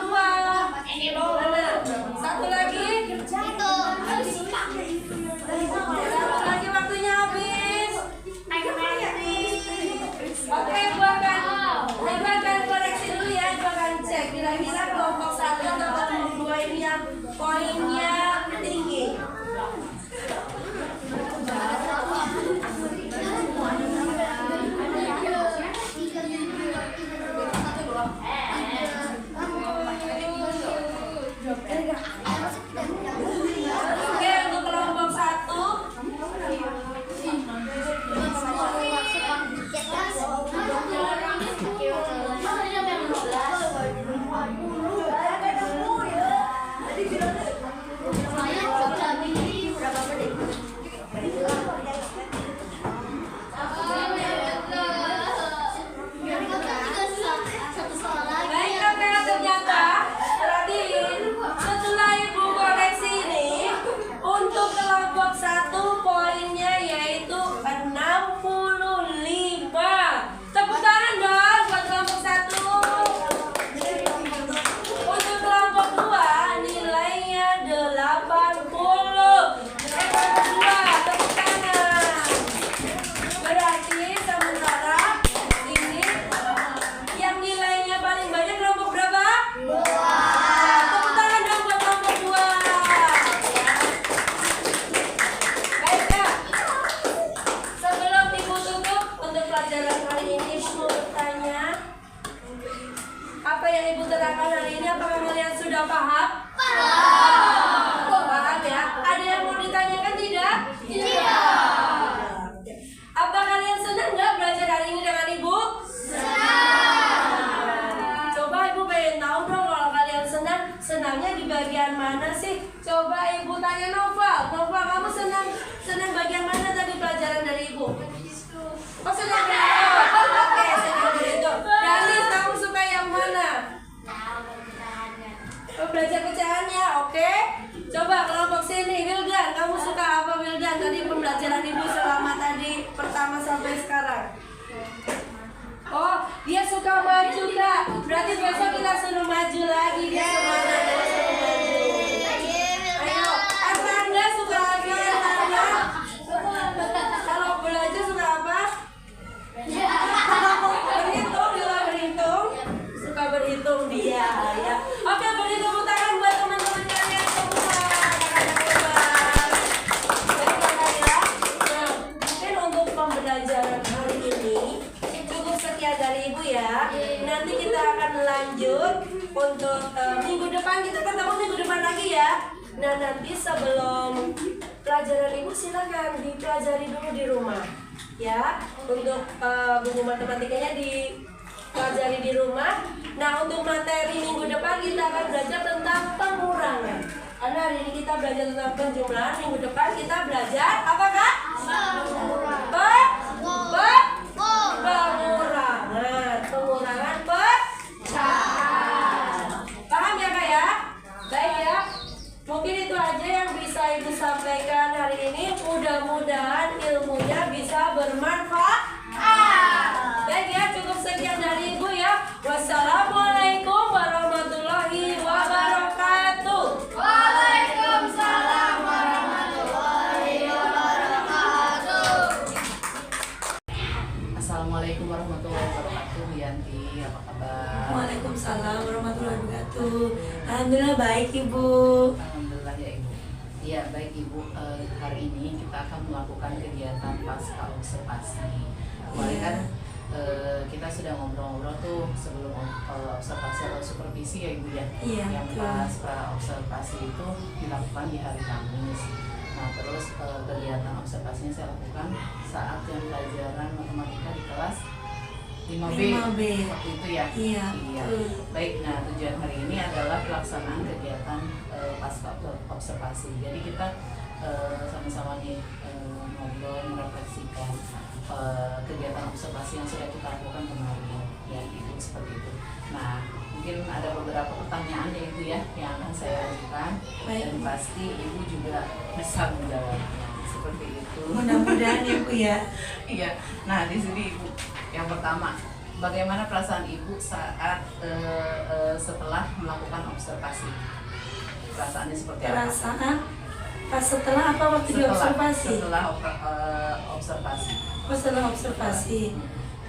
2. Satu lagi. Satu lagi waktunya habis. Oke, ibu akan koreksi dulu ya. Ibu akan cek kira-kira kelompok 1 atau kelompok 2 ini yang poinnya tinggi. Oke, untuk kelompok 1. Baiklah, ternyata perhatiin setelah ibu koreksi ini untuk kelompok 1 poinnya yaitu 65. Tepuk tangan dong buat kelompok 1. Untuk kelompok 2 nilainya 80. Kelompok 2 tepuk tangan. Berarti sementara ini yang nilainya paling banyak kelompok berapa? 2. Tepuk tangan dong buat kelompok 2. Baiklah. Sebelum ibu tutup untuk pelajaran kali ini, ibu mau bertanya. Apa yang ibu terangkan hari ini, apakah kalian sudah paham? Paham ya? Ada yang mau ditanyakan tidak? Apa kalian senang nggak belajar hari ini dengan ibu? Coba ibu pengen tahu dong kalau kalian senang. Senangnya di bagian mana sih? Coba ibu tanya Nova. Nova, kamu senang bagian mana tadi pelajaran dari ibu? Oh, senang berhitung. Oke, senang berhitung. Danis, kamu suka yang mana? Oh, belajar pecahannya, oke? Coba kelompok sini, Wildan, kamu suka apa Wildan? Tadi pembelajaran ibu selama tadi pertama sampai sekarang. Oh, dia suka maju kak. Berarti besok kita suruh maju lagi. Dia semangat, dia suruh maju. Ayo, Arlanda suka apa? Arlanda? Kalau belajar suka apa? Berhitung, juga berhitung. Suka berhitung dia ya. Oke, beri tepuk tangan buat teman-teman kalian semua. Nah, mungkin untuk pembelajaran hari ini cukup sekian dari ibu ya. Nanti kita akan lanjut untuk minggu depan, kita ketemu minggu depan lagi ya. Nah, nanti sebelum pelajaran ibu silakan dipelajari dulu di rumah ya. Untuk buku matematikanya dipelajari di rumah. Nah, untuk materi minggu depan kita akan belajar tentang pengurangan. Karena hari ini kita belajar tentang penjumlahan, minggu depan kita belajar apa Kak? Pengurangan. Pengurangan pecahan. Paham ya Kak ya? Baik ya. Mungkin itu aja yang bisa Ibu sampaikan hari ini. Mudah-mudahan ilmunya bisa bermanfaat. Baik ya, cukup sekian dari Ibu ya. Wassalamualaikum warahmatullahi wabarakatuh. Waalaikumsalam warahmatullahi wabarakatuh. Assalamualaikum warahmatullahi wabarakatuh, Bu Yanti, apa kabar? Waalaikumsalam warahmatullahi wabarakatuh. Alhamdulillah baik Ibu. Alhamdulillah ya Ibu. Iya baik Ibu, hari ini kita akan melakukan kegiatan pasca observasi. Kemarin kan kita sudah ngobrol-ngobrol tuh sebelum observasi atau supervisi ya Ibu ya. Iya, Yang betul. pasca observasi itu dilakukan di hari Kamis. Nah terus kegiatan observasinya saya lakukan saat yang pelajaran matematika di kelas 5B. 5B. Waktu itu ya. Iya, betul. Baik, nah tujuan hari ini adalah pelaksanaan kegiatan pasca observasi. Jadi kita sama-sama nih ngobrol, merefleksikan kegiatan observasi yang sudah kita lakukan kemarin, ya itu seperti itu. Nah, mungkin ada beberapa pertanyaan ya Ibu ya yang akan saya ajukan, Baik. dan pasti Ibu juga bisa menjawabnya. Seperti itu. Mudah-mudahan ya Bu ya. Iya. Nah, di sini Ibu, yang pertama, bagaimana perasaan Ibu saat setelah melakukan observasi? Perasaannya seperti apa? Perasaan pas setelah apa waktu diobservasi? Setelah observasi. Oh, setelah observasi.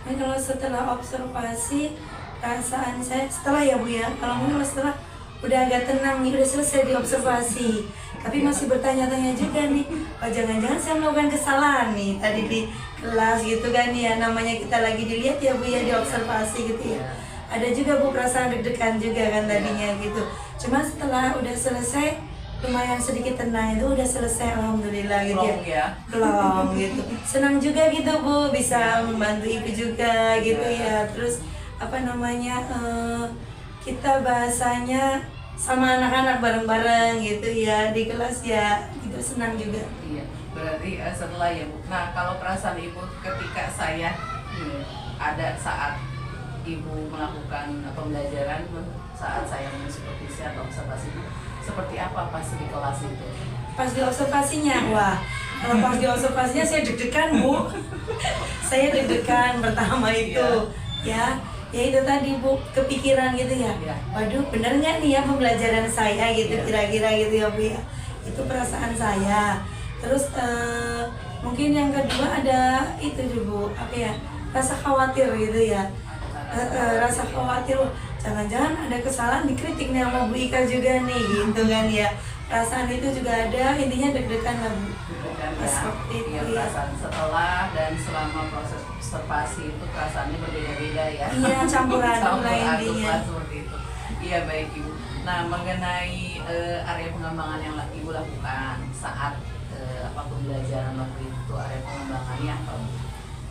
Nah, kalau setelah observasi perasaan saya setelah ya Bu ya. Kalau mungkin kalau setelah udah agak tenang nih, udah selesai diobservasi. Tapi masih bertanya-tanya juga nih, oh jangan-jangan saya melakukan kesalahan nih tadi di kelas gitu kan ya. Namanya kita lagi dilihat ya Bu ya, diobservasi gitu ya. Ada juga Bu perasaan deg-degan juga kan tadinya gitu. Cuma setelah udah selesai lumayan sedikit tenang, itu udah selesai alhamdulillah gitu Plong ya. Plong gitu. Senang juga gitu Bu, bisa membantu Ibu juga gitu ya. Terus apa namanya kita bahasanya sama anak-anak bareng-bareng gitu ya di kelas ya, itu senang juga. Iya. Berarti setelah ya Bu. Nah, kalau perasaan Ibu ketika saya ada saat Ibu melakukan pembelajaran saat saya mensupervisi atau observasi itu seperti apa pas di kelas itu? Pas di observasinya, wah kalau pas di observasinya saya deg-degan Bu. Saya deg-degan pertama itu ya itu tadi Bu, kepikiran gitu ya. Iya. Waduh, bener nggak nih ya pembelajaran saya gitu, kira-kira gitu ya Bu ya. Itu perasaan saya. Terus mungkin yang kedua ada itu Bu, apa ya, rasa khawatir gitu ya. Rasa khawatir, jangan-jangan ada kesalahan dikritik nih sama Bu Ika juga nih gitu kan ya. Perasaan itu juga ada, intinya deg-degan lah Bu. Deg-degan ya. Seperti itu, Iya, ya. perasaan setelah dan selama proses observasi itu perasaannya berbeda-beda ya. Iya, campur aduk lah Campur aduk intinya. lah seperti itu. Iya baik Ibu. Nah, mengenai area pengembangan yang Ibu lakukan saat pembelajaran waktu itu, area pengembangannya apa Bu?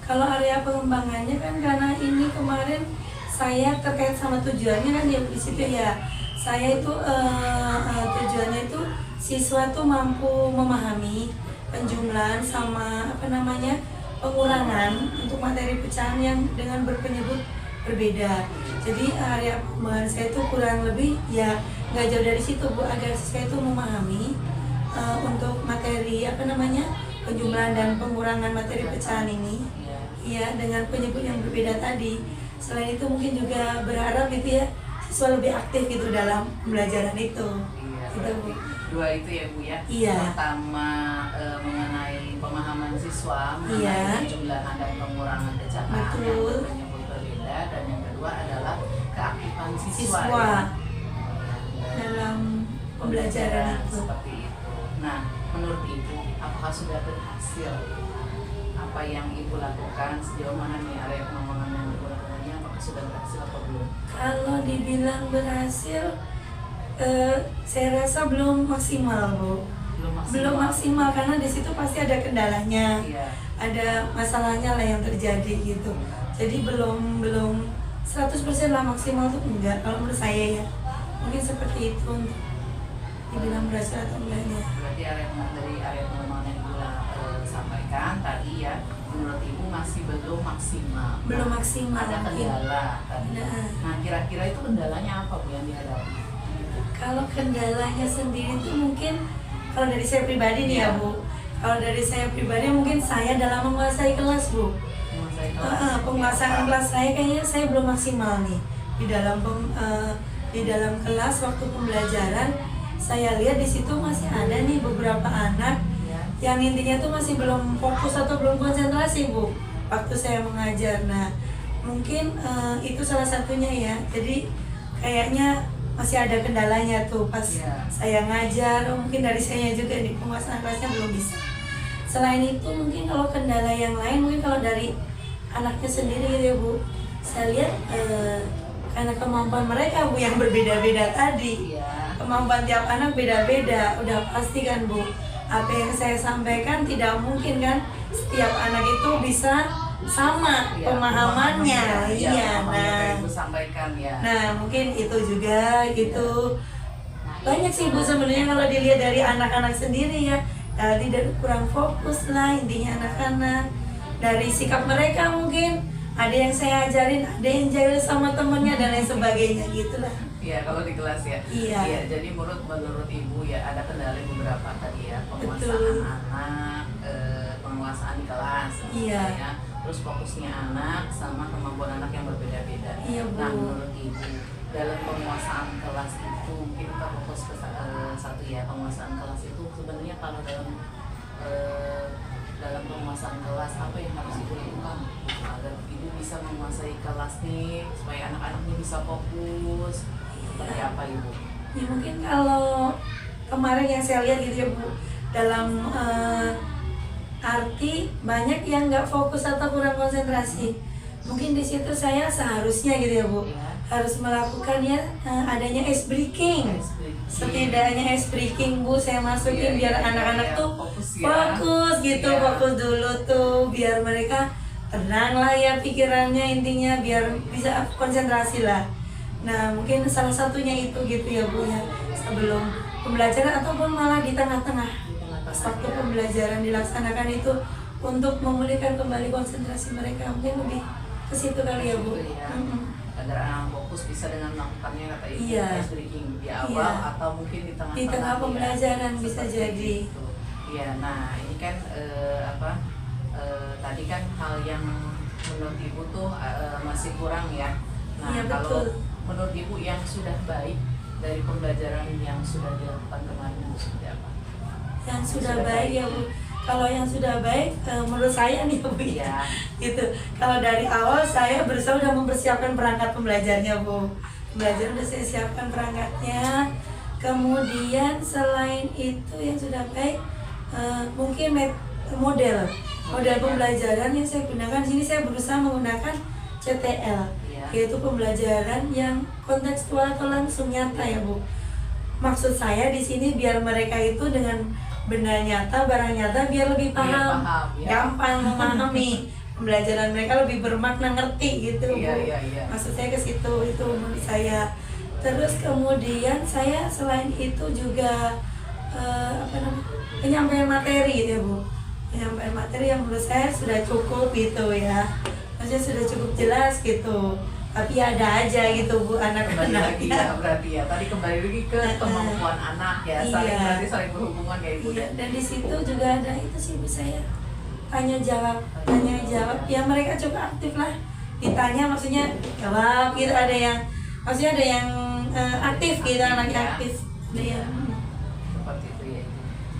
Kalau area pengembangannya kan karena ini kemarin saya terkait sama tujuannya kan ya di situ ya. Saya itu tujuannya itu siswa tuh mampu memahami penjumlahan sama apa namanya pengurangan untuk materi pecahan yang dengan berpenyebut berbeda. Jadi area pengembangan saya itu kurang lebih ya nggak jauh dari situ Bu, agar siswa itu memahami untuk materi apa namanya penjumlahan dan pengurangan materi pecahan ini. Iya, dengan penyebut yang berbeda tadi. Selain itu mungkin juga berharap gitu ya siswa lebih aktif gitu dalam pembelajaran itu. Iya, Gitu, Bu. dua itu ya Bu ya. Iya. Pertama mengenai pemahaman siswa, Iya. mengenai penjumlahan dan pengurangan pecahan Betul. yang berpenyebut berbeda, dan yang kedua adalah keaktifan siswa, Siswa. ya. Dalam pembelajaran itu. seperti itu. Nah, menurut Ibu, apakah sudah berhasil apa yang Ibu lakukan sejauh mana nih area pengembangan yang Ibu lakukannya, apakah sudah berhasil atau belum? Kalau dibilang berhasil, saya rasa belum maksimal Bu. Belum maksimal karena di situ pasti ada kendalanya, Iya. ada masalahnya lah yang terjadi gitu. Jadi belum 100% lah maksimal tuh enggak kalau menurut saya ya. Mungkin seperti itu untuk dibilang berhasil atau enggaknya. Berarti dari area pengembangan yang Ibu sampaikan tadi ya, menurut Ibu masih belum maksimal. Belum maksimal. Ada kendala tadi. Nah. Nah, kira-kira itu kendalanya apa Bu yang dihadapi? Kalau kendalanya sendiri itu mungkin kalau dari saya pribadi nih ya Bu. Kalau dari saya pribadi mungkin saya dalam menguasai kelas Bu. Menguasai kelas. Penguasaan kelas saya kayaknya saya belum maksimal nih di dalam kelas waktu pembelajaran. Saya lihat di situ masih ada nih beberapa anak yang intinya tuh masih belum fokus atau belum konsentrasi Bu waktu saya mengajar. Nah mungkin itu salah satunya ya. Jadi kayaknya masih ada kendalanya tuh pas saya ngajar. Mungkin dari saya juga nih penguasaan kelasnya belum bisa. Selain itu mungkin kalau kendala yang lain mungkin kalau dari anaknya sendiri gitu ya Bu, saya lihat karena kemampuan mereka Bu yang berbeda-beda tadi. Kemampuan tiap anak beda-beda, udah pasti kan Bu. Apa yang saya sampaikan tidak mungkin kan setiap anak itu bisa sama pemahamannya. Iya, nah. Ibu sampaikan ya. Nah, mungkin itu juga gitu. Banyak sih Bu sebenarnya kalau dilihat dari anak-anak sendiri ya. Tidak kurang fokus lah intinya anak-anak. Dari sikap mereka mungkin ada yang saya ajarin, ada yang jahil sama temennya dan lain sebagainya gitulah. Iya, kalau di kelas ya. Iya. Jadi menurut Ibu ya ada kendala beberapa tadi ya, penguasaan Betul. anak, penguasaan di kelas. Iya. Ya. Terus fokusnya anak sama kemampuan anak yang berbeda-beda. Iya, Bu. Nah, menurut Ibu dalam penguasaan kelas itu mungkin kita fokus ke satu ya, penguasaan kelas itu sebenarnya kalau dalam penguasaan kelas apa yang harus Ibu lakukan agar Ibu bisa menguasai kelas nih supaya anak-anak ini bisa fokus seperti apa Ibu? Ya mungkin kalau kemarin yang saya lihat gitu ya Bu, dalam arti banyak yang nggak fokus atau kurang konsentrasi. Mungkin di situ saya seharusnya gitu ya Bu, harus melakukan ya adanya ice breaking. Setidaknya ice breaking Bu saya masukin biar anak-anak tuh fokus gitu, fokus dulu tuh biar mereka tenang lah ya pikirannya, intinya biar bisa konsentrasi lah. Nah mungkin salah satunya itu gitu ya Bu ya, sebelum pembelajaran ataupun malah di tengah-tengah waktu pembelajaran dilaksanakan itu untuk memulihkan kembali konsentrasi mereka, mungkin lebih ke situ kali ya Bu. Agar anak fokus bisa dengan melakukannya kata Ibu ice breaking di awal atau mungkin di tengah-tengah. Di tengah pembelajaran bisa jadi. Iya, nah ini kan tadi kan hal yang menurut Ibu tuh masih kurang ya. Nah kalau menurut Ibu yang sudah baik dari pembelajaran yang sudah dilakukan kemarin itu seperti apa? Yang sudah baik ya Bu. Kalau yang sudah baik menurut saya nih Bu ya, gitu. Kalau dari awal saya berusaha udah mempersiapkan perangkat pembelajarnya Bu. Pembelajaran udah saya siapkan perangkatnya. Kemudian selain itu yang sudah baik mungkin model pembelajaran yang saya gunakan di sini, saya berusaha menggunakan CTL, yaitu pembelajaran yang kontekstual atau langsung nyata ya Bu. Maksud saya di sini biar mereka itu dengan benda nyata, barang nyata biar lebih paham, gampang memahami. Pembelajaran mereka lebih bermakna, ngerti gitu Bu. Maksud saya ke situ, itu menurut saya. Terus kemudian saya selain itu juga penyampaian materi gitu ya Bu. Penyampaian materi yang menurut saya sudah cukup gitu ya. Maksudnya sudah cukup jelas gitu. Tapi ada aja gitu Bu kembali lagi ya berarti ya. Tadi kembali lagi ke kemampuan anak ya. Berarti saling berhubungan ya Ibu. Dan di situ juga ada itu sih Bu, saya tanya jawab. Ya mereka cukup aktif lah. Ditanya maksudnya jawab gitu, ada yang maksudnya ada yang aktif gitu, anaknya aktif. Ada yang seperti itu ya.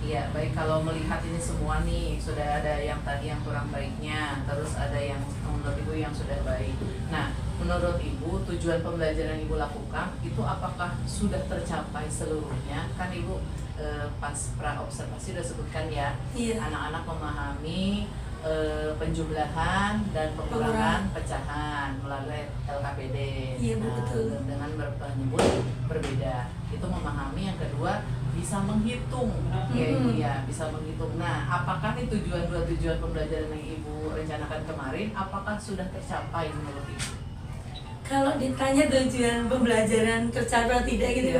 Iya, baik, kalau melihat ini semua nih sudah ada yang tadi yang kurang baiknya, terus ada yang menurut Ibu yang sudah baik. Nah, menurut Ibu tujuan pembelajaran Ibu lakukan itu apakah sudah tercapai seluruhnya? Kan Ibu pas pra-observasi sudah sebutkan ya, anak-anak memahami penjumlahan dan pengurangan pecahan melalui LKPD. Betul. Dengan menyebut berbeda, itu memahami. Yang kedua bisa menghitung, bisa menghitung. Nah, apakah nih dua tujuan pembelajaran yang Ibu rencanakan kemarin, apakah sudah tercapai menurut Ibu? Kalau ditanya tujuan pembelajaran tercapai atau tidak gitu,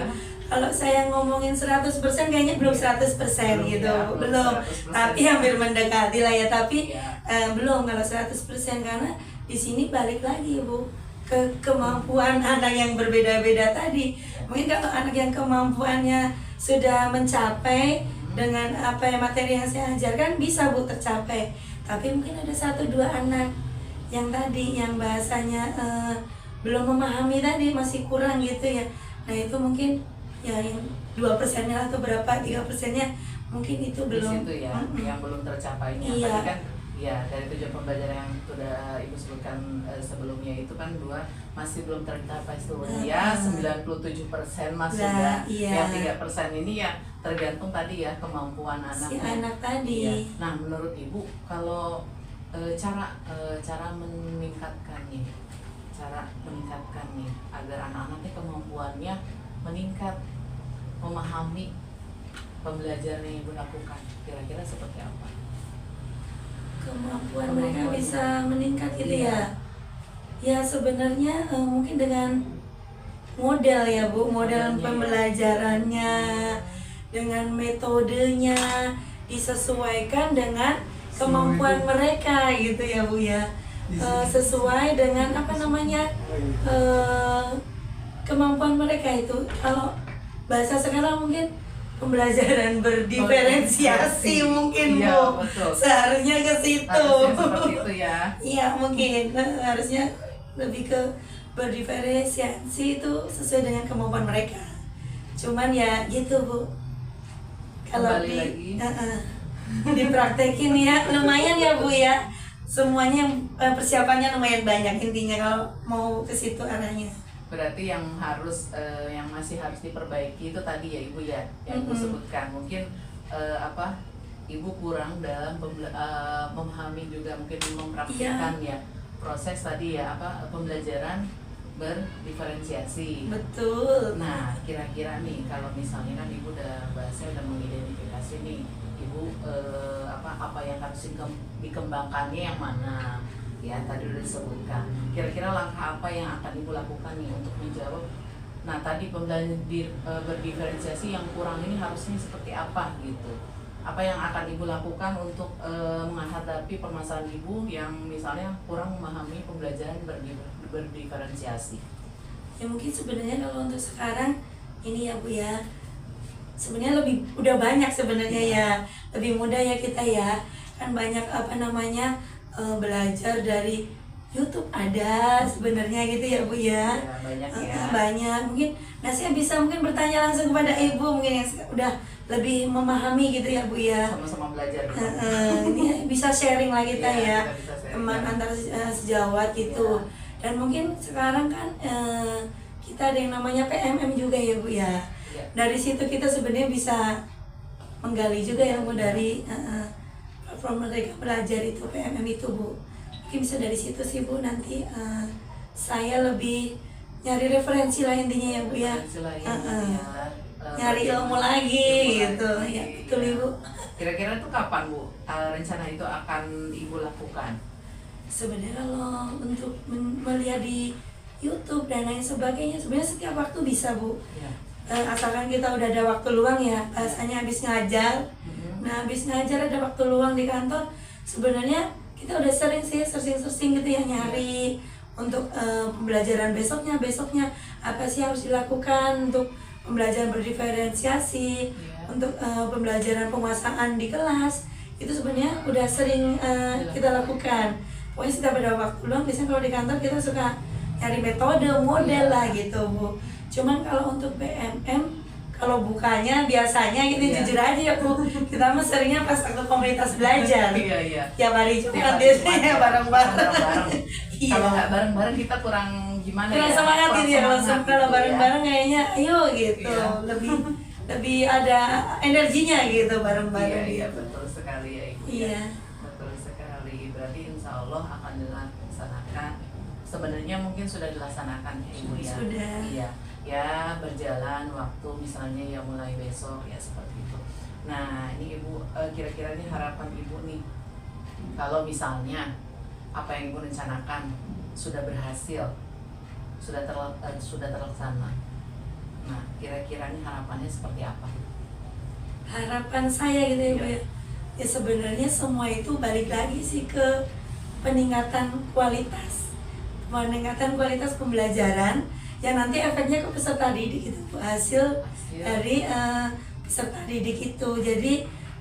Kalau saya ngomongin 100% kayaknya belum 100% gitu, ya, belum. 100%. Tapi hampir mendekati lah ya, tapi Ya. belum kalau 100% karena di sini balik lagi Bu ke kemampuan anak yang berbeda-beda tadi. Mungkin kalau anak yang kemampuannya sudah mencapai dengan apa yang materi yang saya ajarkan bisa Bu tercapai. Tapi mungkin ada 1-2 anak yang tadi yang bahasanya belum memahami tadi, masih kurang gitu ya. Nah itu mungkin ya yang 2%-nya atau berapa 3%-nya mungkin itu Di belum. situ ya, yang belum tercapainya. Iya. Tadi kan ya dari tujuan pembelajaran yang sudah Ibu sebutkan sebelumnya itu kan 2 masih belum tercapai seluruhnya. Ya 97% masuk Nah, ya. iya. Yang 3% ini ya tergantung tadi ya kemampuan Si anaknya. anak tadi. Iya. Nah, menurut Ibu kalau cara meningkatkannya, agar anak-anaknya kemampuannya meningkat, memahami pembelajaran yang Ibu lakukan, kira-kira seperti apa? Kemampuan mereka bisa meningkat gitu ya. Ya sebenarnya mungkin dengan model ya Bu, model Modelnya, pembelajarannya, dengan metodenya disesuaikan dengan kemampuan mereka gitu ya Bu ya. Sesuai dengan apa namanya kemampuan mereka itu. Kalau bahasa sekarang mungkin pembelajaran berdiferensiasi mungkin Iya, Bu. betul. Seharusnya ke situ. Harusnya seperti itu ya. Iya mungkin harusnya lebih ke berdiferensiasi itu sesuai dengan kemampuan mereka. Cuman ya gitu Bu. Kalau Kembali lagi. dipraktekin ya lumayan ya Bu ya. Semuanya persiapannya lumayan banyak intinya kalau mau ke situ arahnya. Berarti yang masih harus diperbaiki itu tadi ya Ibu ya, yang Ibu sebutkan. Mungkin Ibu kurang dalam memahami juga, mungkin mempraktikkan ya proses tadi ya pembelajaran berdiferensiasi. Betul. Nah, kira-kira nih kalau misalnya kan Ibu udah mengidentifikasi nih Ibu apa yang harus dikembangkannya yang mana. Ya, tadi udah disebutkan. Kira-kira langkah apa yang akan Ibu lakukan nih untuk menjawab? Nah, tadi pembelajaran berdiferensiasi yang kurang ini harusnya seperti apa gitu? Apa yang akan Ibu lakukan untuk menghadapi permasalahan Ibu yang misalnya kurang memahami pembelajaran berdiferensiasi? Ya mungkin sebenarnya kalau untuk sekarang ini ya Bu ya, sebenarnya udah banyak sebenarnya ya, lebih mudah ya kita ya, kan banyak belajar dari YouTube ada sebenarnya gitu ya Bu ya. Ya, banyak ya. Banyak mungkin. Nah saya bisa mungkin bertanya langsung kepada Ibu mungkin yang udah lebih memahami gitu ya Bu ya. Sama-sama belajar. Ini bisa sharing lah kita Iya, ya, kita bisa sharing. teman antar sejawat gitu. Dan mungkin sekarang kan kita ada yang namanya PMM juga ya Bu ya. Iya. Dari situ kita sebenarnya bisa menggali juga ya Bu dari platform mereka belajar itu PMM itu Bu. Mungkin bisa dari situ sih Bu, nanti saya lebih nyari referensi lah intinya ya Bu ya. Nyari ilmu lagi gitu ya, betul Ibu. Kira-kira tuh kapan Bu rencana itu akan Ibu lakukan? Sebenarnya kalau untuk melihat di YouTube dan lain sebagainya sebenarnya setiap waktu bisa Bu. Ya. Asalkan kita udah ada waktu luang ya, bahasanya habis ngajar. Nah habis ngajar ada waktu luang di kantor, sebenarnya kita udah sering sih searching gitu ya, nyari untuk pembelajaran besoknya apa sih harus dilakukan untuk pembelajaran berdiferensiasi, untuk pembelajaran penguasaan di kelas itu sebenarnya udah sering kita lakukan. Pokoknya setiap ada waktu luang, biasanya kalau di kantor kita suka nyari metode, model lah gitu Bu. Cuman kalau untuk BMM, kalau bukanya biasanya gitu jujur aja ya Bu, kita mah seringnya pas waktu komunitas belajar. Iya. Tiap hari Jumat biasanya bareng-bareng. Iya. Kalau nggak bareng-bareng kita kurang gimana Kurang ya? semangat Kurang gitu ya, semangat kalau gitu ya. bareng-bareng kayaknya ayo gitu. Iya. Lebih ada energinya gitu bareng-bareng. Iya, betul sekali ya Ibu. Iya. Betul sekali. Berarti insya Allah akan dilaksanakan. Sebenarnya mungkin sudah dilaksanakan ya Ibu ya. Sudah. Iya. Ya berjalan waktu misalnya ya mulai besok ya seperti itu. Nah ini Ibu kira-kira nih harapan Ibu nih kalau misalnya apa yang Ibu rencanakan sudah berhasil, sudah terlaksana. Nah, kira-kira nih harapannya seperti apa? Harapan saya gitu ya Bu ya. Ya sebenarnya semua itu balik lagi sih ke peningkatan kualitas pembelajaran yang nanti efeknya ke peserta didik itu Bu, hasil dari peserta didik itu. Jadi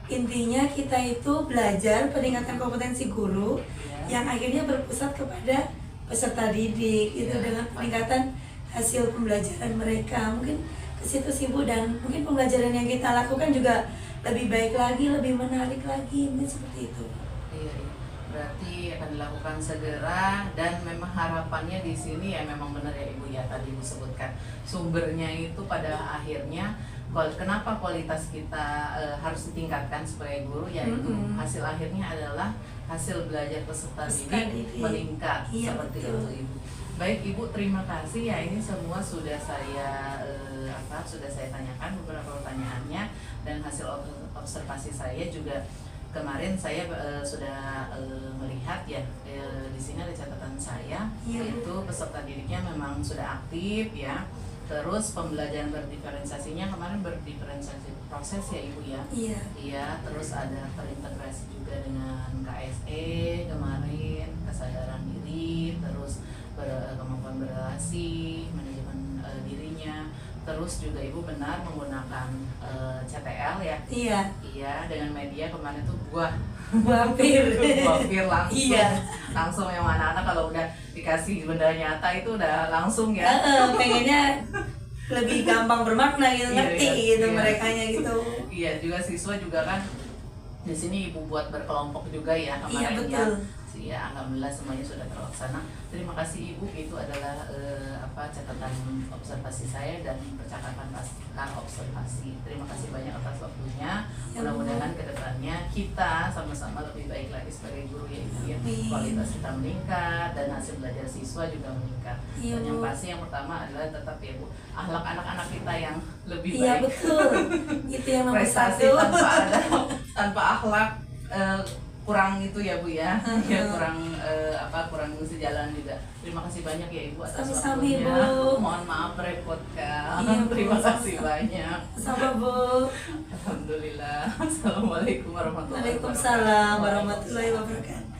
intinya kita itu belajar peningkatan kompetensi guru yang akhirnya berpusat kepada peserta didik itu dengan peningkatan hasil pembelajaran mereka. Mungkin ke situ sih Bu, dan mungkin pembelajaran yang kita lakukan juga lebih baik lagi, lebih menarik lagi, mungkin seperti itu. Iya, iya. Berarti akan dilakukan segera, dan memang harapannya di sini ya memang benar ya Ibu ya, tadi Ibu sebutkan sumbernya itu pada akhirnya kenapa kualitas kita harus ditingkatkan sebagai guru, yaitu hasil akhirnya adalah hasil belajar peserta didik meningkat. Iya, seperti betul. itu Ibu. Baik Ibu, terima kasih ya, ini semua sudah saya tanyakan beberapa pertanyaannya, dan hasil observasi saya juga kemarin saya sudah melihat ya, di sini ada catatan saya, yaitu peserta didiknya memang sudah aktif ya. Terus pembelajaran berdiferensiasinya kemarin berdiferensiasi proses ya Ibu ya. Iya. Iya, terus ada terintegrasi juga dengan KSE kemarin, kesadaran diri, terus kemampuan berrelasi, manajemen dirinya. Terus juga Ibu benar menggunakan CTL ya. Iya. Iya, dengan media kemarin itu buah pir. buah pir langsung. Iya. Langsung yang anak-anak kalau udah dikasih benda nyata itu udah langsung ya. Pengennya lebih gampang bermakna gitu, ngerti gitu merekanya gitu. Iya, juga siswa juga kan di sini Ibu buat berkelompok juga ya Iya, kemarin betul. ya. Alhamdulillah semuanya sudah terlaksana. Terima kasih Ibu, itu adalah catatan observasi saya dan percakapan pasca observasi. Terima kasih banyak atas waktunya. Mudah-mudahan kedepannya kita sama-sama lebih baik lagi sebagai guru ya Ibu ya. Kualitas kita meningkat dan hasil belajar siswa juga meningkat. Iya, Dan yang Bu. pasti yang pertama adalah tetap ya Bu, akhlak anak-anak kita yang lebih Iya, baik. betul. Itu yang nomor Prestasi satu. tanpa akhlak kurang itu ya Bu ya. Ya kurang sejalan juga. Terima kasih banyak ya Ibu atas Sami-sami, waktunya. Bu. Mohon maaf merepotkan. Iya, Bu. Terima kasih banyak. Sama Bu. Alhamdulillah. Assalamualaikum warahmatullahi wabarakatuh. Waalaikumsalam warahmatullahi wabarakatuh.